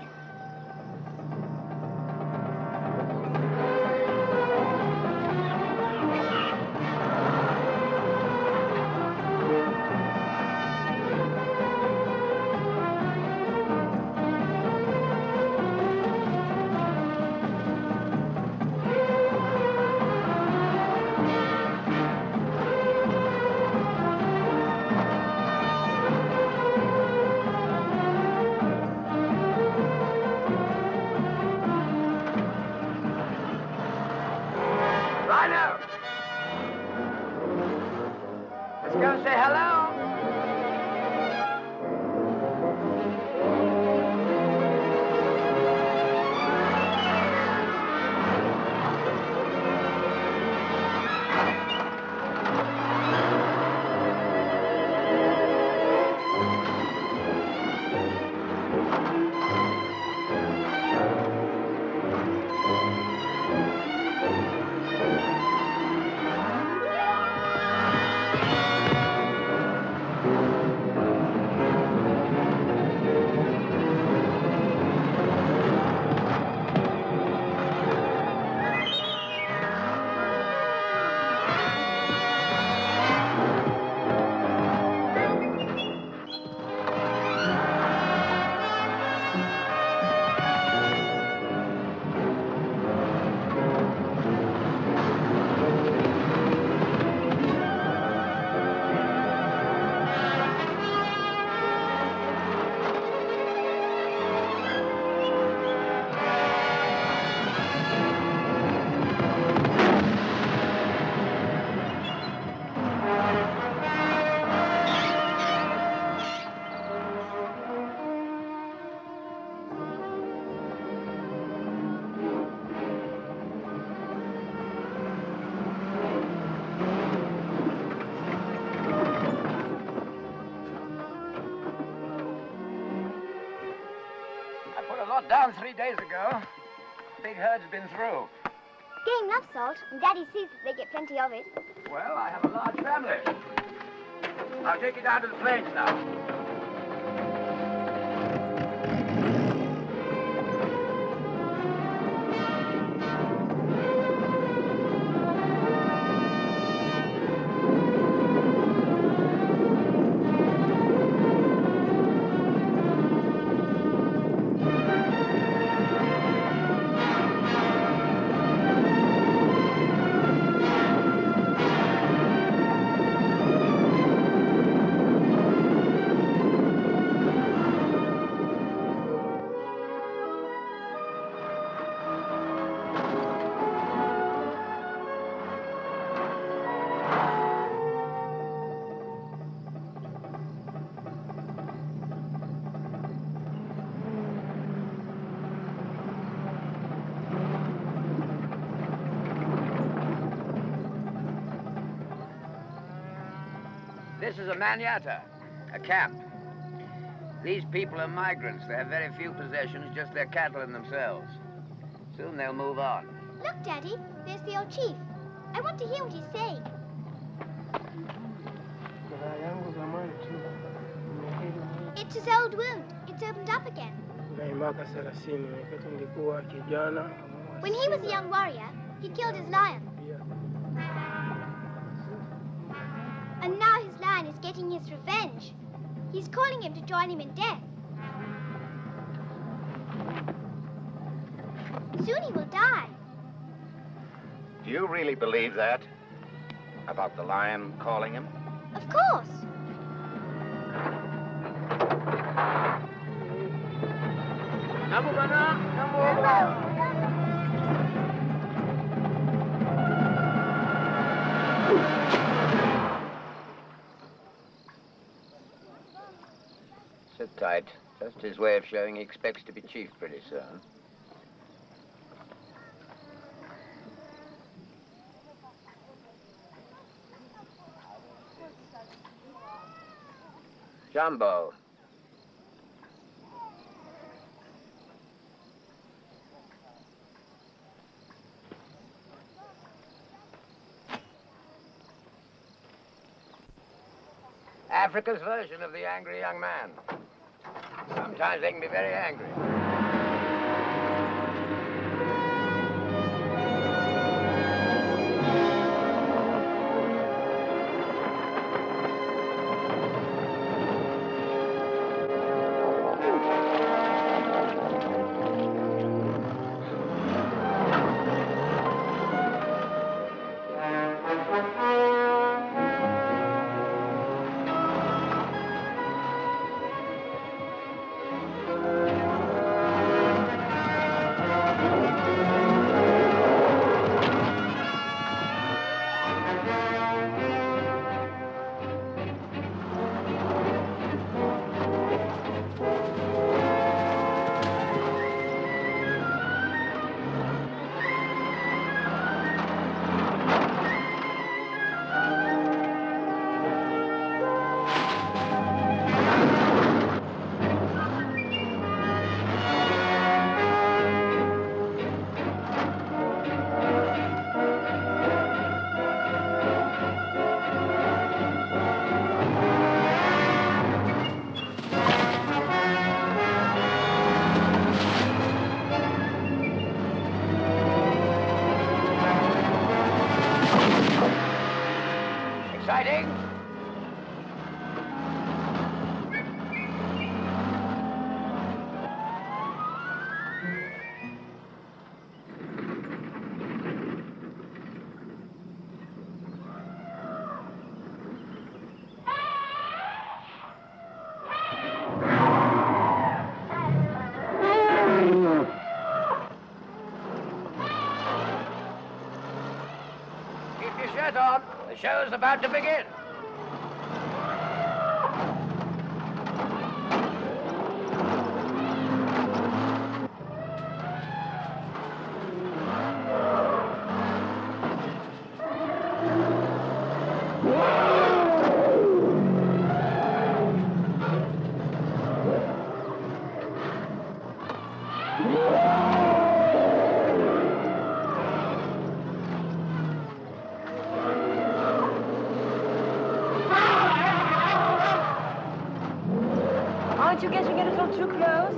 [SPEAKER 5] Salt down 3 days ago. Big herd's been through.
[SPEAKER 4] Game loves salt, and Daddy sees that they get plenty of it.
[SPEAKER 5] Well, I have a large family. I'll take you down to the plains now. This is a manyatta, a camp. These people are migrants. They have very few possessions, just their cattle and themselves. Soon they'll move on.
[SPEAKER 4] Look, Daddy, there's the old chief. I want to hear what he's saying. It's his old wound. It's opened up again. When he was a young warrior, he killed his lion. And now his lion is getting his revenge. He's calling him to join him in death. Soon he will die.
[SPEAKER 1] Do you really believe that? About the lion calling him?
[SPEAKER 4] Of course.
[SPEAKER 5] Sit tight. Just his way of showing he expects to be chief pretty soon. Jumbo. Africa's version of the angry young man. Sometimes they can be very angry. Exciting. Keep your shirt on. The show's about to begin.
[SPEAKER 2] Aren't you getting a little too close?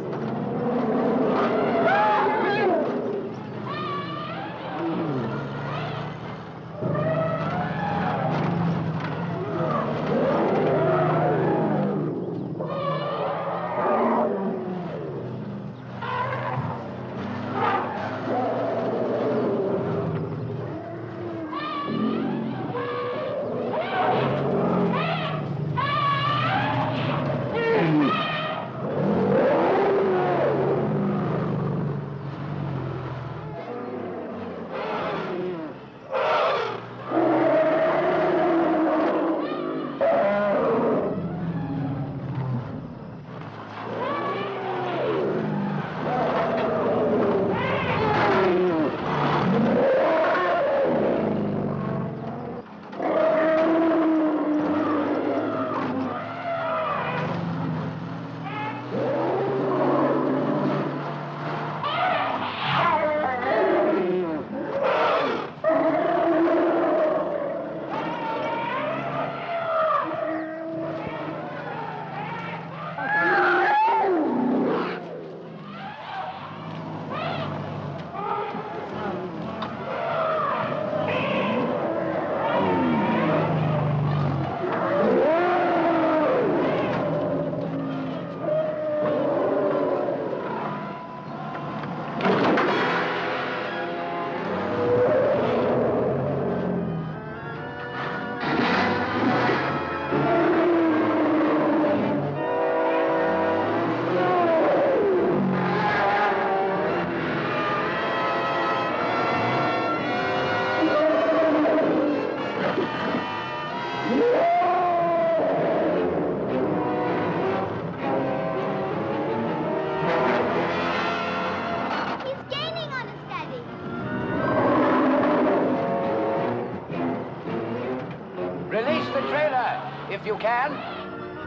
[SPEAKER 5] Release the trailer, if you can.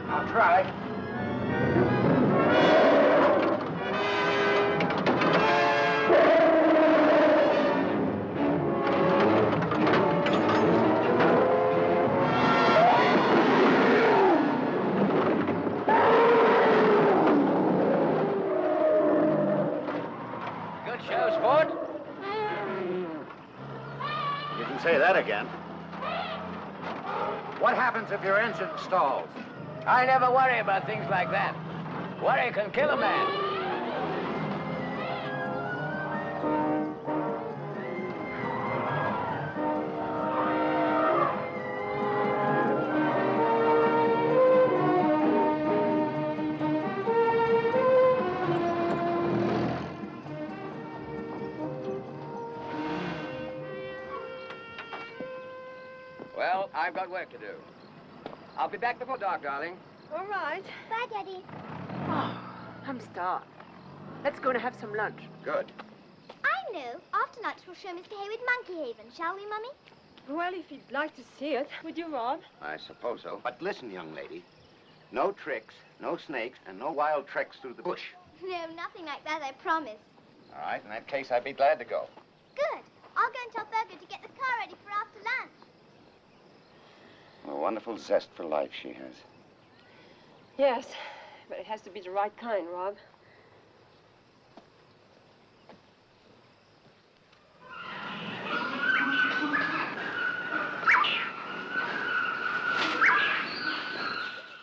[SPEAKER 1] I'll try.
[SPEAKER 5] Good show, sport.
[SPEAKER 1] You can say that again. What happens if your engine stalls?
[SPEAKER 5] I never worry about things like that. Worry can kill a man. Well, I've got work to do. I'll be back before dark, darling.
[SPEAKER 2] All right.
[SPEAKER 4] Bye, Daddy.
[SPEAKER 2] Oh, I'm starved. Let's go and have some lunch.
[SPEAKER 1] Good.
[SPEAKER 4] I know. After lunch, we'll show Mr. Hayward Monkey Haven, shall we, Mummy?
[SPEAKER 2] Well, if you'd like to see it. Would you, Rob?
[SPEAKER 1] I suppose so. But listen, young lady. No tricks, no snakes, and no wild treks through the bush.
[SPEAKER 4] No, nothing like that, I promise.
[SPEAKER 1] All right, in that case, I'd be glad to go.
[SPEAKER 4] Good. I'll go and tell Berger to get the car ready for after lunch.
[SPEAKER 1] What a wonderful zest for life she has.
[SPEAKER 2] Yes, but it has to be the right kind, Rob.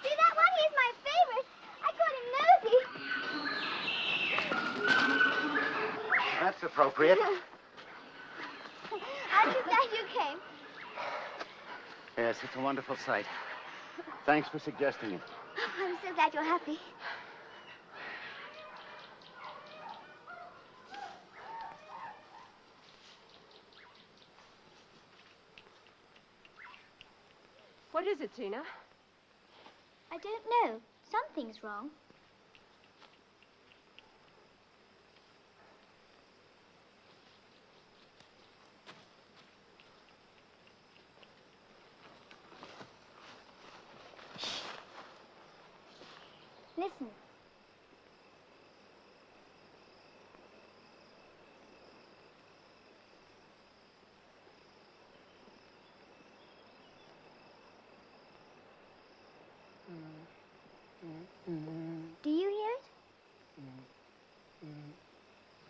[SPEAKER 4] See that one? He's my favorite. I call him Nosy.
[SPEAKER 1] That's appropriate.
[SPEAKER 4] Aren't you glad you came?
[SPEAKER 1] Yes, it's a wonderful sight. Thanks for suggesting it.
[SPEAKER 4] Oh, I'm so glad you're happy.
[SPEAKER 2] What is it, Tina?
[SPEAKER 4] I don't know. Something's wrong. Listen.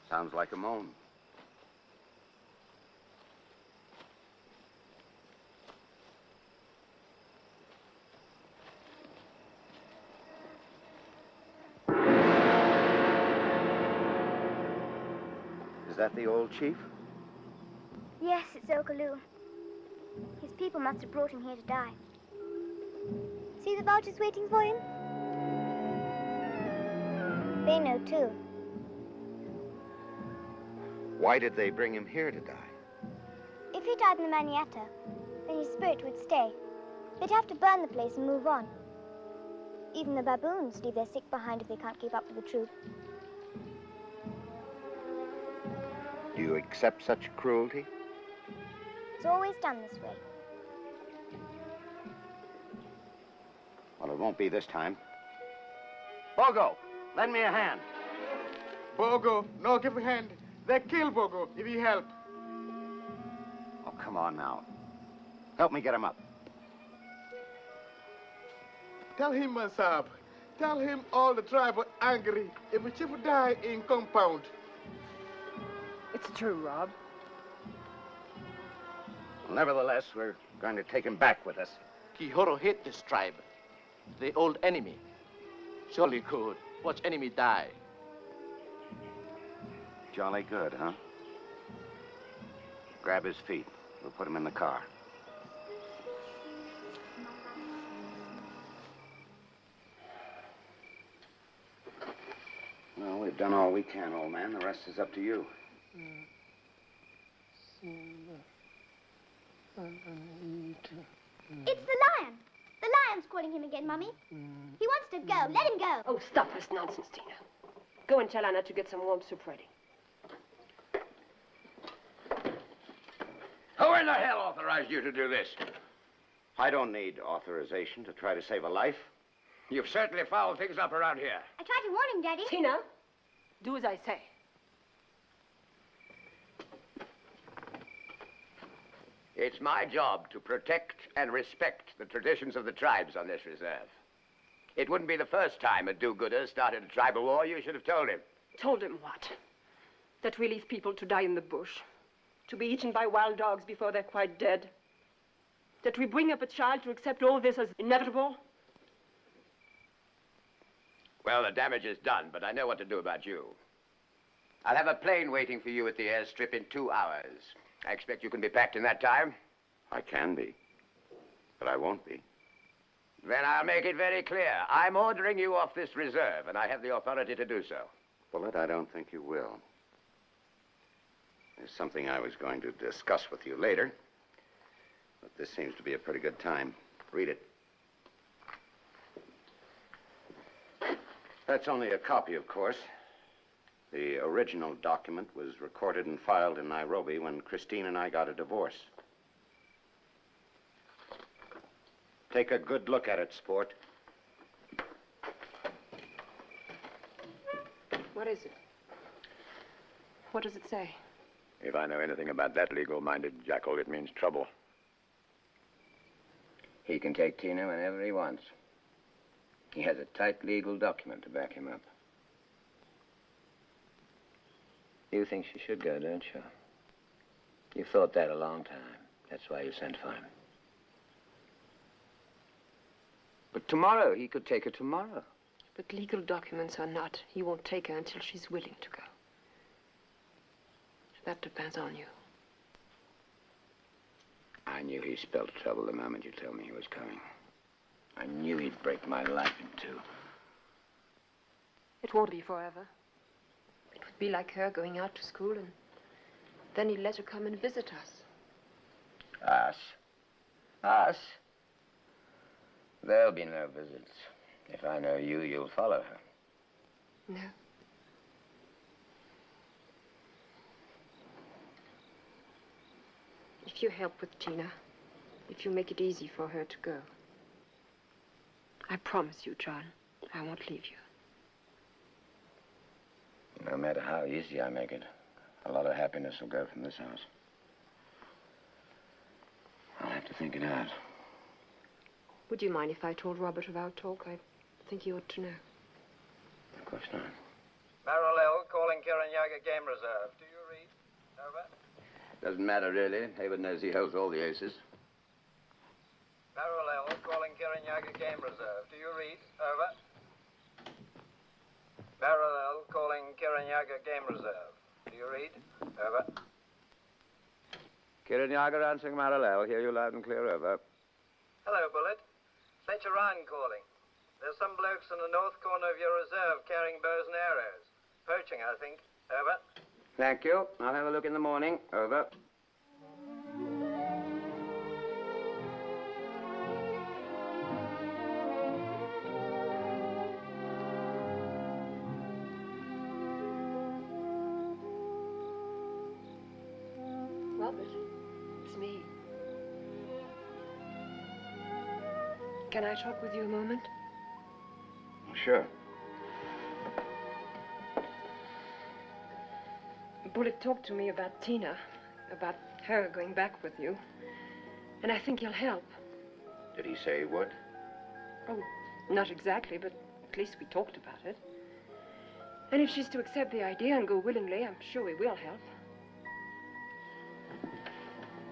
[SPEAKER 1] Sounds like a moan. Is that the old chief?
[SPEAKER 4] Yes, it's Okaloo. His people must have brought him here to die. See the vultures waiting for him? They know too.
[SPEAKER 1] Why did they bring him here to die?
[SPEAKER 4] If he died in the Maniata, then his spirit would stay. They'd have to burn the place and move on. Even the baboons leave their sick behind if they can't keep up with the troop.
[SPEAKER 1] Do you accept such cruelty?
[SPEAKER 4] It's always done this way.
[SPEAKER 1] Well, it won't be this time. Bogo, lend me a hand.
[SPEAKER 3] Bogo, no, give a hand. They kill Bogo if you help.
[SPEAKER 1] Oh, come on now. Help me get him up.
[SPEAKER 3] Tell him, Masab. Tell him all the tribe are angry if a chief die in compound.
[SPEAKER 2] It's true, Rob.
[SPEAKER 1] Well, nevertheless, we're going to take him back with us.
[SPEAKER 9] Kihoro hate this tribe. The old enemy. Surely could watch enemy die.
[SPEAKER 1] Jolly good, huh? Grab his feet. We'll put him in the car. Well, we've done all we can, old man. The rest is up to you.
[SPEAKER 4] It's the lion. The lion's calling him again, Mummy. He wants to go. Let him go.
[SPEAKER 2] Oh, stop this nonsense, Tina. Go and tell Anna to get some warm soup ready.
[SPEAKER 5] Who in the hell authorized you to do this?
[SPEAKER 1] I don't need authorization to try to save a life.
[SPEAKER 5] You've certainly fouled things up around here.
[SPEAKER 4] I tried to warn him, Daddy.
[SPEAKER 2] Tina, do as I say.
[SPEAKER 5] It's my job to protect and respect the traditions of the tribes on this reserve. It wouldn't be the first time a do-gooder started a tribal war. You should have told him.
[SPEAKER 2] Told him what? That we leave people to die in the bush, to be eaten by wild dogs before they're quite dead. That we bring up a child to accept all this as inevitable.
[SPEAKER 5] Well, the damage is done, but I know what to do about you. I'll have a plane waiting for you at the airstrip in 2 hours. I expect you can be packed in that time.
[SPEAKER 1] I can be, but I won't be.
[SPEAKER 5] Then I'll make it very clear. I'm ordering you off this reserve, and I have the authority to do so.
[SPEAKER 1] Bullet, I don't think you will. There's something I was going to discuss with you later, but this seems to be a pretty good time. Read it. That's only a copy, of course. The original document was recorded and filed in Nairobi when Christine and I got a divorce. Take a good look at it, sport.
[SPEAKER 2] What is it? What does it say?
[SPEAKER 5] If I know anything about that legal-minded jackal, it means trouble. He can take Tina whenever he wants. He has a tight legal document to back him up. You think she should go, don't you? You thought that a long time. That's why you sent for him. But tomorrow, he could take her tomorrow.
[SPEAKER 2] But legal documents or not, he won't take her until she's willing to go. That depends on you.
[SPEAKER 5] I knew he spelled trouble the moment you told me he was coming. I knew he'd break my life in two.
[SPEAKER 2] It won't be forever. It would be like her going out to school and then he'd let her come and visit us.
[SPEAKER 5] Us? Us? There'll be no visits. If I know you, you'll follow her.
[SPEAKER 2] No. If you help with Tina, if you make it easy for her to go, I promise you, John, I won't leave you.
[SPEAKER 5] No matter how easy I make it, a lot of happiness will go from this house. I'll have to think it out.
[SPEAKER 2] Would you mind if I told Robert of our talk? I think he ought to know.
[SPEAKER 5] Of course not.
[SPEAKER 6] Parallel calling
[SPEAKER 5] Kirinyaga Game Reserve. Do you read? Over. Doesn't matter, really. Hayward knows he holds all the aces. Parallel, calling Kirinyaga Game Reserve. Do you read? Over. Parallel, calling Kirinyaga Game Reserve. Do you read? Over. Kirinyaga answering Maralel. Hear you loud and clear. Over. Hello, Bullet. Fletcher Ryan calling. There's some blokes in the north corner of your reserve carrying bows and arrows. Poaching, I think. Over. Thank you. I'll have a look in the morning. Over.
[SPEAKER 2] Robert, it's me. Can I talk with you a moment?
[SPEAKER 1] Sure.
[SPEAKER 2] Bullet talked to me about Tina, about her going back with you. And I think you'll help.
[SPEAKER 1] Did he say he would?
[SPEAKER 2] Oh, not exactly, but at least we talked about it. And if she's to accept the idea and go willingly, I'm sure we will help.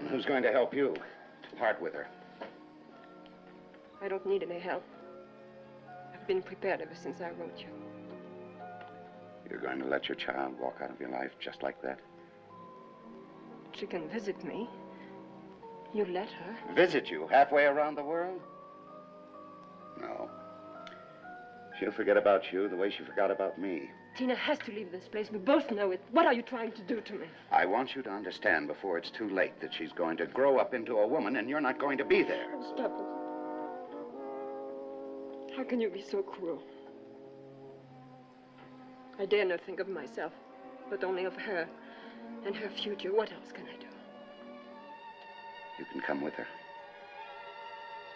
[SPEAKER 1] And who's going to help you to part with her?
[SPEAKER 2] I don't need any help. I've been prepared ever since I wrote you.
[SPEAKER 1] You're going to let your child walk out of your life just like that?
[SPEAKER 2] She can visit me. You let her.
[SPEAKER 1] Visit you halfway around the world? No. She'll forget about you the way she forgot about me.
[SPEAKER 2] Tina has to leave this place. We both know it. What are you trying to do to me?
[SPEAKER 1] I want you to understand before it's too late that she's going to grow up into a woman and you're not going to be there.
[SPEAKER 2] Oh, stop it. How can you be so cruel? I dare not think of myself, but only of her and her future. What else can I do?
[SPEAKER 1] You can come with her.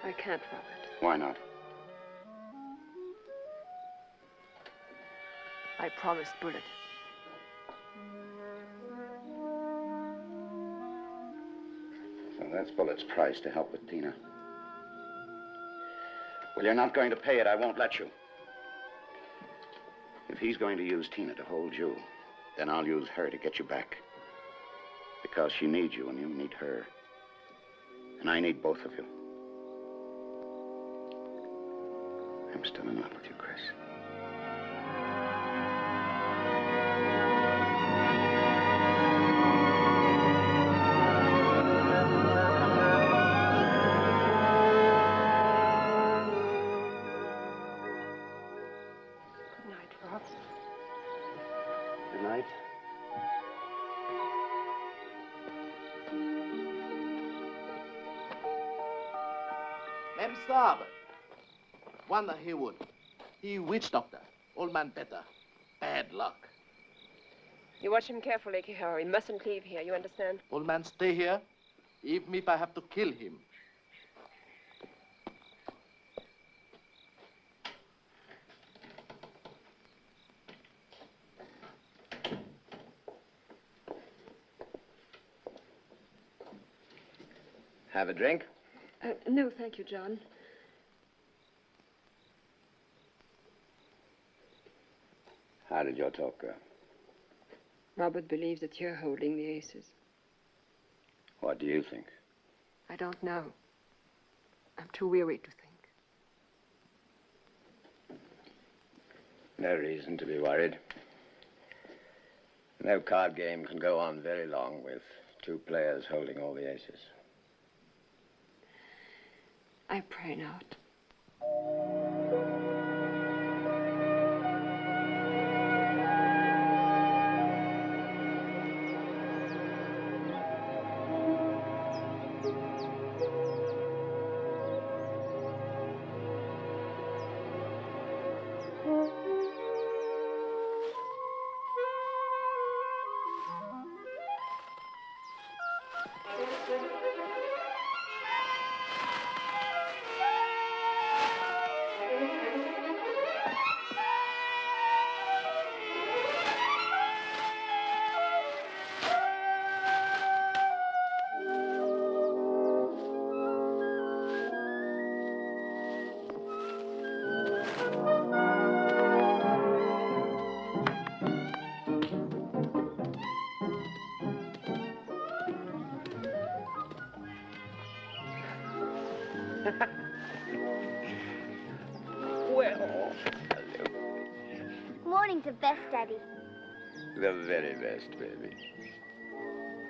[SPEAKER 2] I can't, Robert.
[SPEAKER 1] Why not?
[SPEAKER 2] I promised Bullet.
[SPEAKER 1] So that's Bullet's price to help with Tina. Well, you're not going to pay it. I won't let you. If he's going to use Tina to hold you, then I'll use her to get you back. Because she needs you and you need her. And I need both of you. I'm still in love with you, Chris.
[SPEAKER 2] Good night, Rob.
[SPEAKER 1] Good night.
[SPEAKER 9] Ma'am Starboard. Wonder he would. He witch doctor. Old man better. Bad luck.
[SPEAKER 2] You watch him carefully, Kihara. He mustn't leave here, you understand?
[SPEAKER 9] Old man stay here, even if I have to kill him.
[SPEAKER 5] Have a drink?
[SPEAKER 2] No, thank you, John.
[SPEAKER 5] How did your talk go?
[SPEAKER 2] Robert believes that you're holding the aces.
[SPEAKER 5] What do you think?
[SPEAKER 2] I don't know. I'm too weary to think.
[SPEAKER 5] No reason to be worried. No card game can go on very long with two players holding all the aces.
[SPEAKER 2] I pray not.
[SPEAKER 5] Well,
[SPEAKER 4] Morning's the best, Daddy.
[SPEAKER 5] the very best, baby.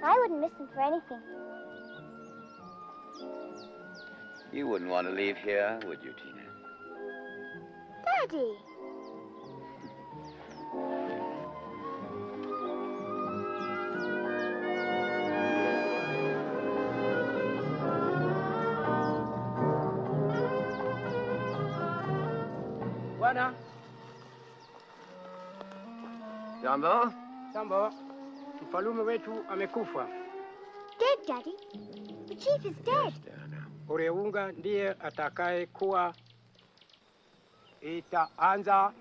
[SPEAKER 4] I wouldn't miss them for anything.
[SPEAKER 5] You wouldn't want to leave here, would you, Tina?
[SPEAKER 4] Daddy!
[SPEAKER 8] Bwana.
[SPEAKER 5] Jambo?
[SPEAKER 10] Jambo. Mfalume wetu amekufa.
[SPEAKER 4] Dead, Daddy? The chief is dead.
[SPEAKER 10] Oreunga ndiye atakaye kuwa. Itaanza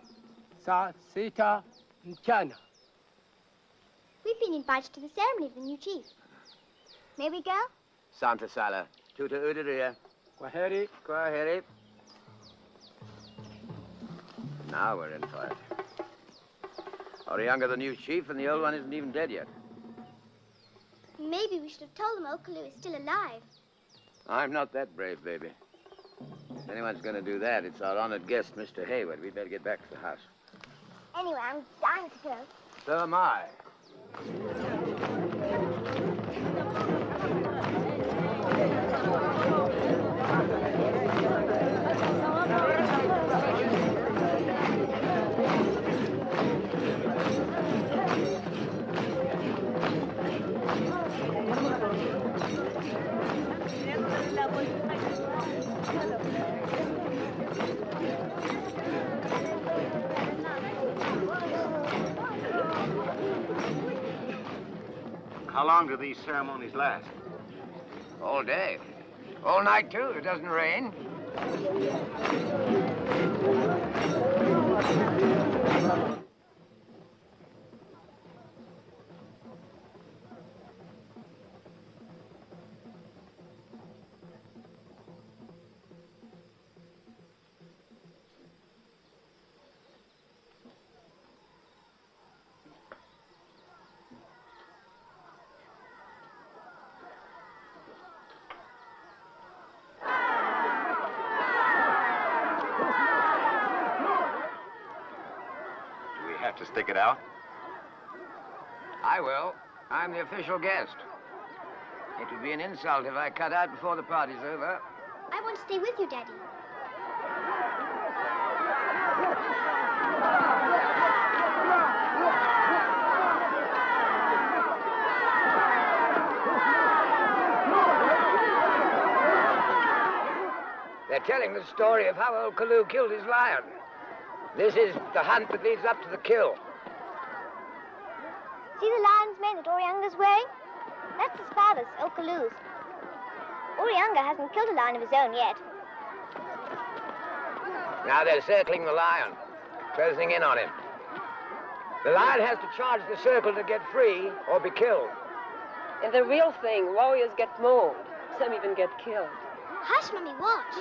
[SPEAKER 10] saa 6 mchana.
[SPEAKER 4] We've been invited to the ceremony of the new chief. May we go?
[SPEAKER 5] Santa Sala. Tuta Udaria.
[SPEAKER 10] Kwaheri.
[SPEAKER 5] Kwaheri. Now we're in for it. Orianga, the new chief, and the old one isn't even dead yet.
[SPEAKER 4] Maybe we should have told them Okalu is still alive.
[SPEAKER 5] I'm not that brave, baby. If anyone's going to do that, it's our honored guest, Mr. Hayward. We'd better get back to the house.
[SPEAKER 4] Anyway, I'm dying to go.
[SPEAKER 5] So am I.
[SPEAKER 1] How long do these ceremonies last?
[SPEAKER 5] All day. All night, too. It doesn't rain.
[SPEAKER 1] Have to stick it out?
[SPEAKER 5] I will. I'm the official guest. It would be an insult if I cut out before the party's over.
[SPEAKER 4] I want to stay with you, Daddy.
[SPEAKER 5] They're telling the story of how old Kalu killed his lion. This is the hunt that leads up to the kill.
[SPEAKER 4] See the lion's mane that Orianga's wearing? That's his father's, Okalu's. Orianga hasn't killed a lion of his own yet.
[SPEAKER 5] Now they're circling the lion, closing in on him. The lion has to charge the circle to get free or be killed.
[SPEAKER 2] In the real thing, warriors get mauled. Some even get killed.
[SPEAKER 4] Hush, Mummy, watch.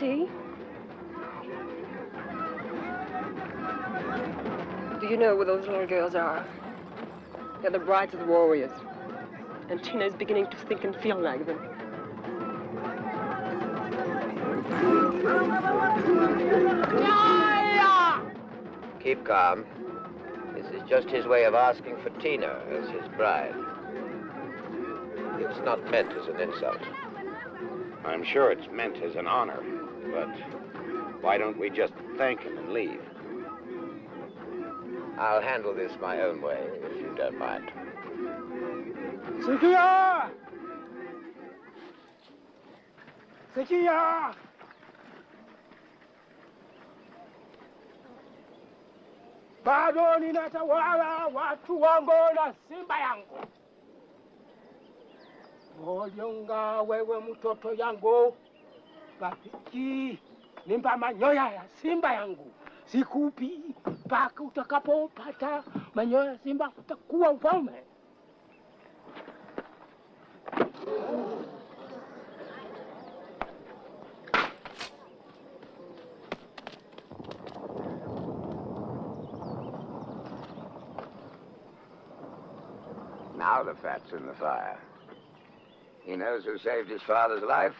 [SPEAKER 2] see? Do you know where those little girls are? They're the brides of the warriors. And Tina is beginning to think and feel like them.
[SPEAKER 5] Keep calm. This is just his way of asking for Tina as his bride. It's not meant as an insult.
[SPEAKER 1] I'm sure it's meant as an honor, but why don't we just thank him and leave?
[SPEAKER 5] I'll handle this my own way, if you don't mind.
[SPEAKER 10] Sikia! Sikia! Bado ninatawala watu wangu na simba yangu. Mojonga wewe mtoto yangu. Rafiki, nimpa manyoya ya simba yangu. Sikupi mpaka utakapopata manyoya ya simba utakuwa mfalme.
[SPEAKER 5] Now the fat's in the fire. He knows who saved his father's life,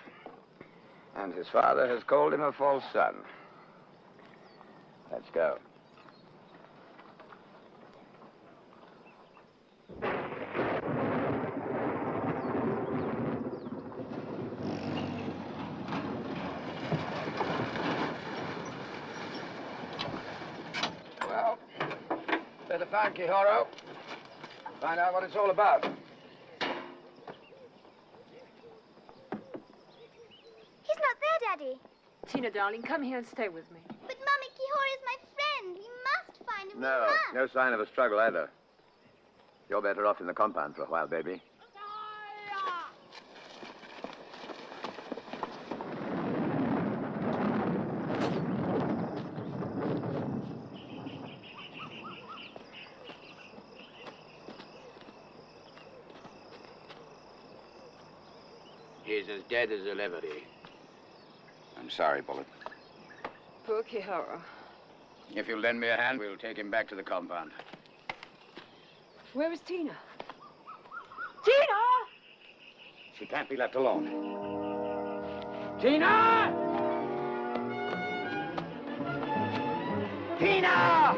[SPEAKER 5] and his father has called him a false son. Let's go. Well, better find Kihoro. Find out what it's all about.
[SPEAKER 4] He's not there, Daddy.
[SPEAKER 2] Tina, darling, come here and stay with me.
[SPEAKER 4] But, Mummy, Kihori is my friend. We must find him.
[SPEAKER 7] No, no sign of a struggle either. You're better off in the compound for a while, baby.
[SPEAKER 5] He's as dead as he'll ever be.
[SPEAKER 1] I'm sorry, Bullet.
[SPEAKER 2] Poor Kihoro.
[SPEAKER 5] If you'll lend me a hand, we'll take him back to the compound.
[SPEAKER 2] Where is Tina? Tina!
[SPEAKER 1] She can't be left alone.
[SPEAKER 10] Tina!
[SPEAKER 5] Tina!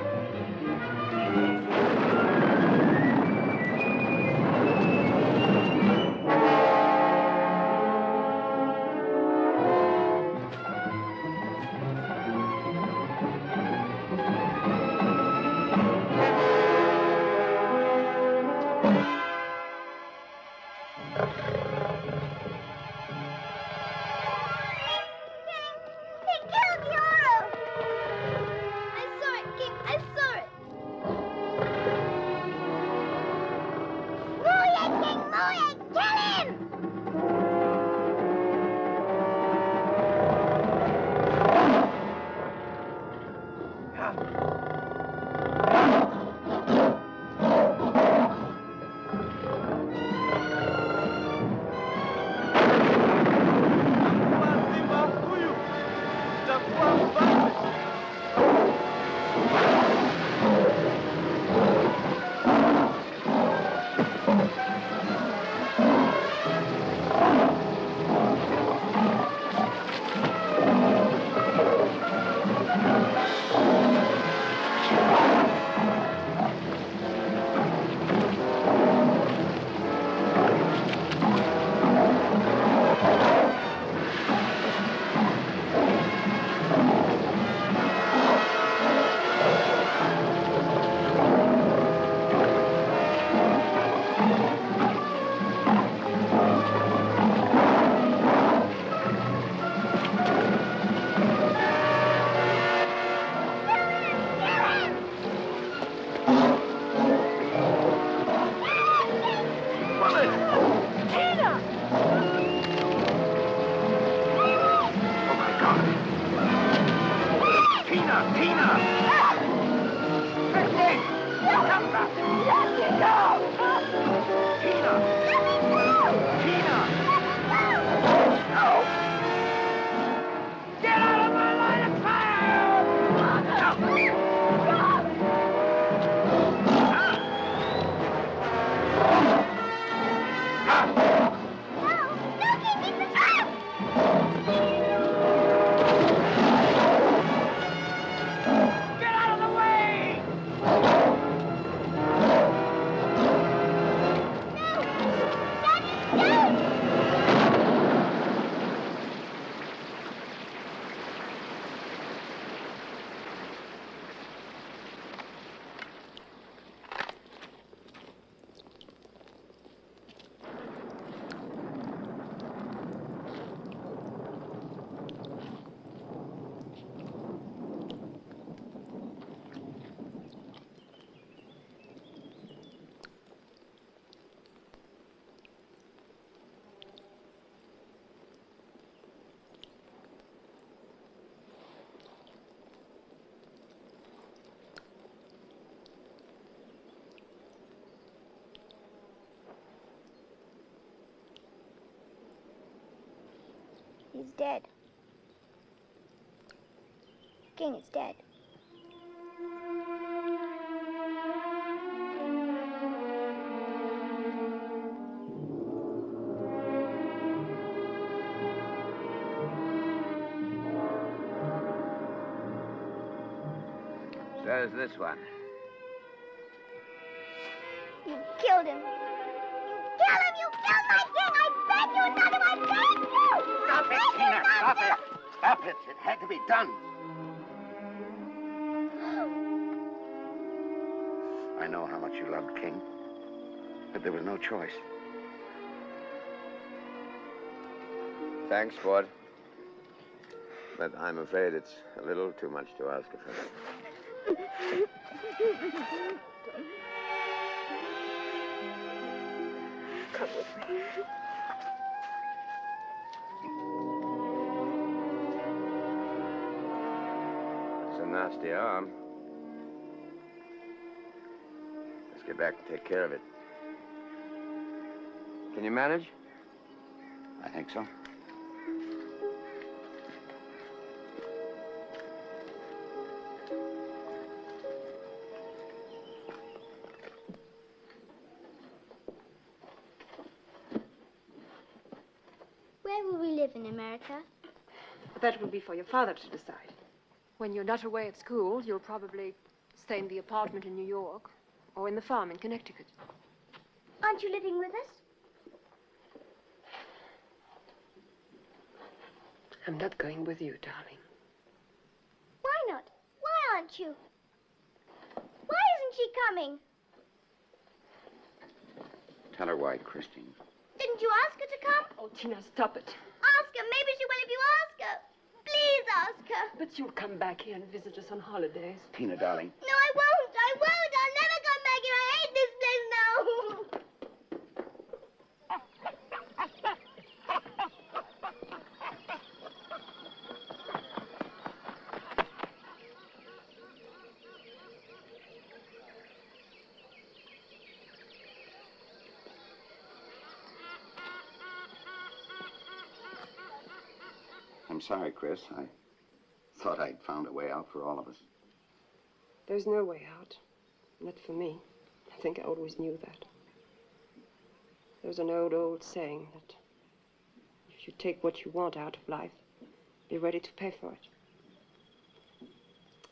[SPEAKER 10] Get
[SPEAKER 4] He's dead. King is dead.
[SPEAKER 5] There's this one.
[SPEAKER 4] You killed him. You killed him! You killed my king! I beg you, Daddy! I beg you!
[SPEAKER 1] Stop it, Tina! Stop it! Stop it! It had to be done. I know how much you loved King, but there was no choice.
[SPEAKER 7] Thanks, Ford. But I'm afraid it's a little too much to ask of her.
[SPEAKER 2] Come with me.
[SPEAKER 7] It's a nasty arm. Let's get back and take care of it. Can you manage?
[SPEAKER 1] I think so.
[SPEAKER 4] Where will we live in America?
[SPEAKER 2] That will be for your father to decide. When you're not away at school, you'll probably stay in the apartment in New York or in the farm in Connecticut.
[SPEAKER 4] Aren't you living with us?
[SPEAKER 2] I'm not going with you, darling.
[SPEAKER 4] Why not? Why aren't you? Why isn't she coming?
[SPEAKER 1] Tell her why, Christine.
[SPEAKER 4] Didn't you ask her to come?
[SPEAKER 2] Oh, Tina, stop it.
[SPEAKER 4] Ask her. Maybe she will if you ask her. Please ask her.
[SPEAKER 2] But you'll come back here and visit us on holidays.
[SPEAKER 1] Tina, darling.
[SPEAKER 4] No, I won't. I won't. I'll never come back here. I hate this place now.
[SPEAKER 1] I'm sorry, Chris. I thought I'd found a way out for all of us.
[SPEAKER 2] There's no way out. Not for me. I think I always knew that. There's an old saying that if you take what you want out of life, be ready to pay for it.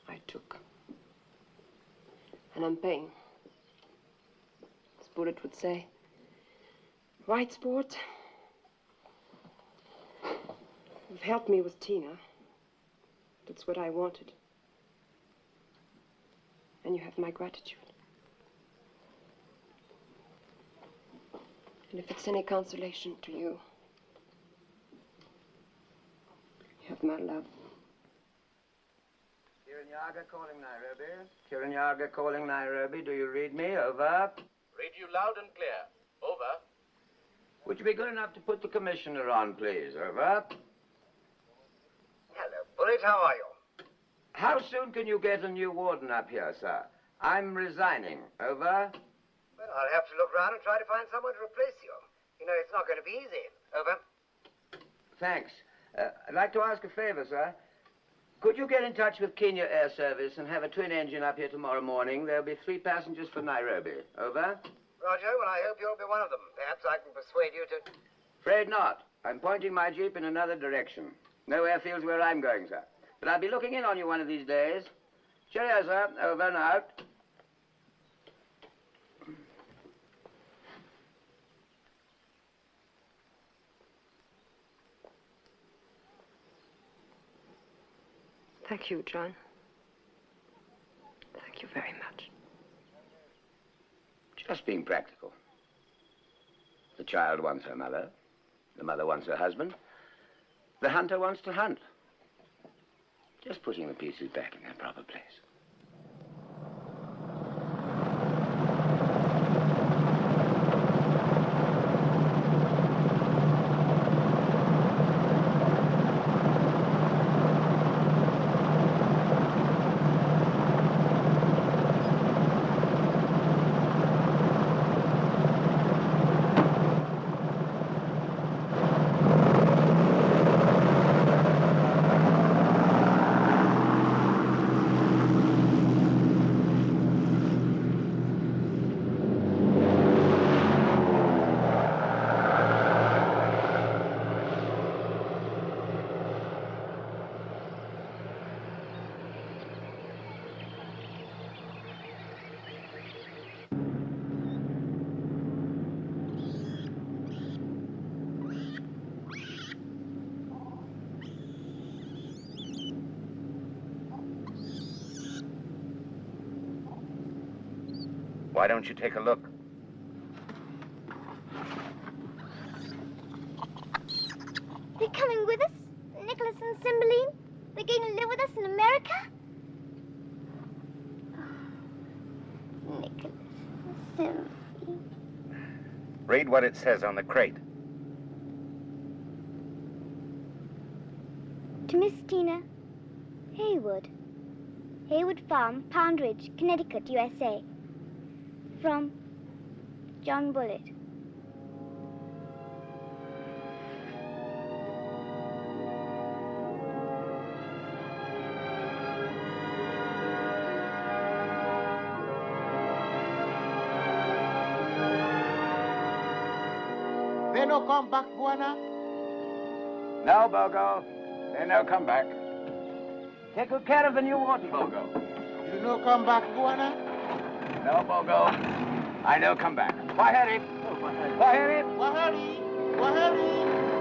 [SPEAKER 2] I took. And I'm paying. As Bullet would say, right, sport? You've helped me with Tina. That's what I wanted. And you have my gratitude. And if it's any consolation to you, you have my love.
[SPEAKER 5] Kiranyaga calling Nairobi. Kiranyaga calling Nairobi. Do you read me? Over.
[SPEAKER 9] Read you loud and clear. Over.
[SPEAKER 5] Would you be good enough to put the commissioner on, please? Over.
[SPEAKER 6] Hello, Bullet. How are you?
[SPEAKER 5] How soon can you get a new warden up here, sir? I'm resigning. Over.
[SPEAKER 6] Well, I'll have to look round and try to find someone to replace you. You know, it's not going to be easy. Over.
[SPEAKER 5] Thanks. I'd like to ask a favor, sir. Could you get in touch with Kenya Air Service and have a twin engine up here tomorrow morning? There'll be 3 passengers for Nairobi. Over.
[SPEAKER 6] Roger. Well, I hope you'll be one of them. Perhaps I can persuade you to...
[SPEAKER 5] Afraid not. I'm pointing my jeep in another direction. No airfield's where I'm going, sir. But I'll be looking in on you one of these days. Cheerio, sir. Over and out.
[SPEAKER 2] Thank you, John. Thank you very much.
[SPEAKER 5] Just being practical. The child wants her mother. The mother wants her husband. The hunter wants to hunt. Just putting the pieces back in their proper place.
[SPEAKER 1] Why don't you take a look?
[SPEAKER 4] They're coming with us, Nicholas and Cymbeline. They're going to live with us in America. Oh, Nicholas and Cymbeline.
[SPEAKER 1] Read what it says on the crate.
[SPEAKER 4] To Miss Tina Haywood. Haywood Farm, Pound Ridge, Connecticut, USA. From John Bullitt.
[SPEAKER 3] They no come back, Buana?
[SPEAKER 5] No, Bogo. They no come back. Take good care of the new water, Bogo.
[SPEAKER 3] You no come back, Buana?
[SPEAKER 5] No, Bogo. I no come back. Waheri. Waheri.
[SPEAKER 3] Wahari! Wahari!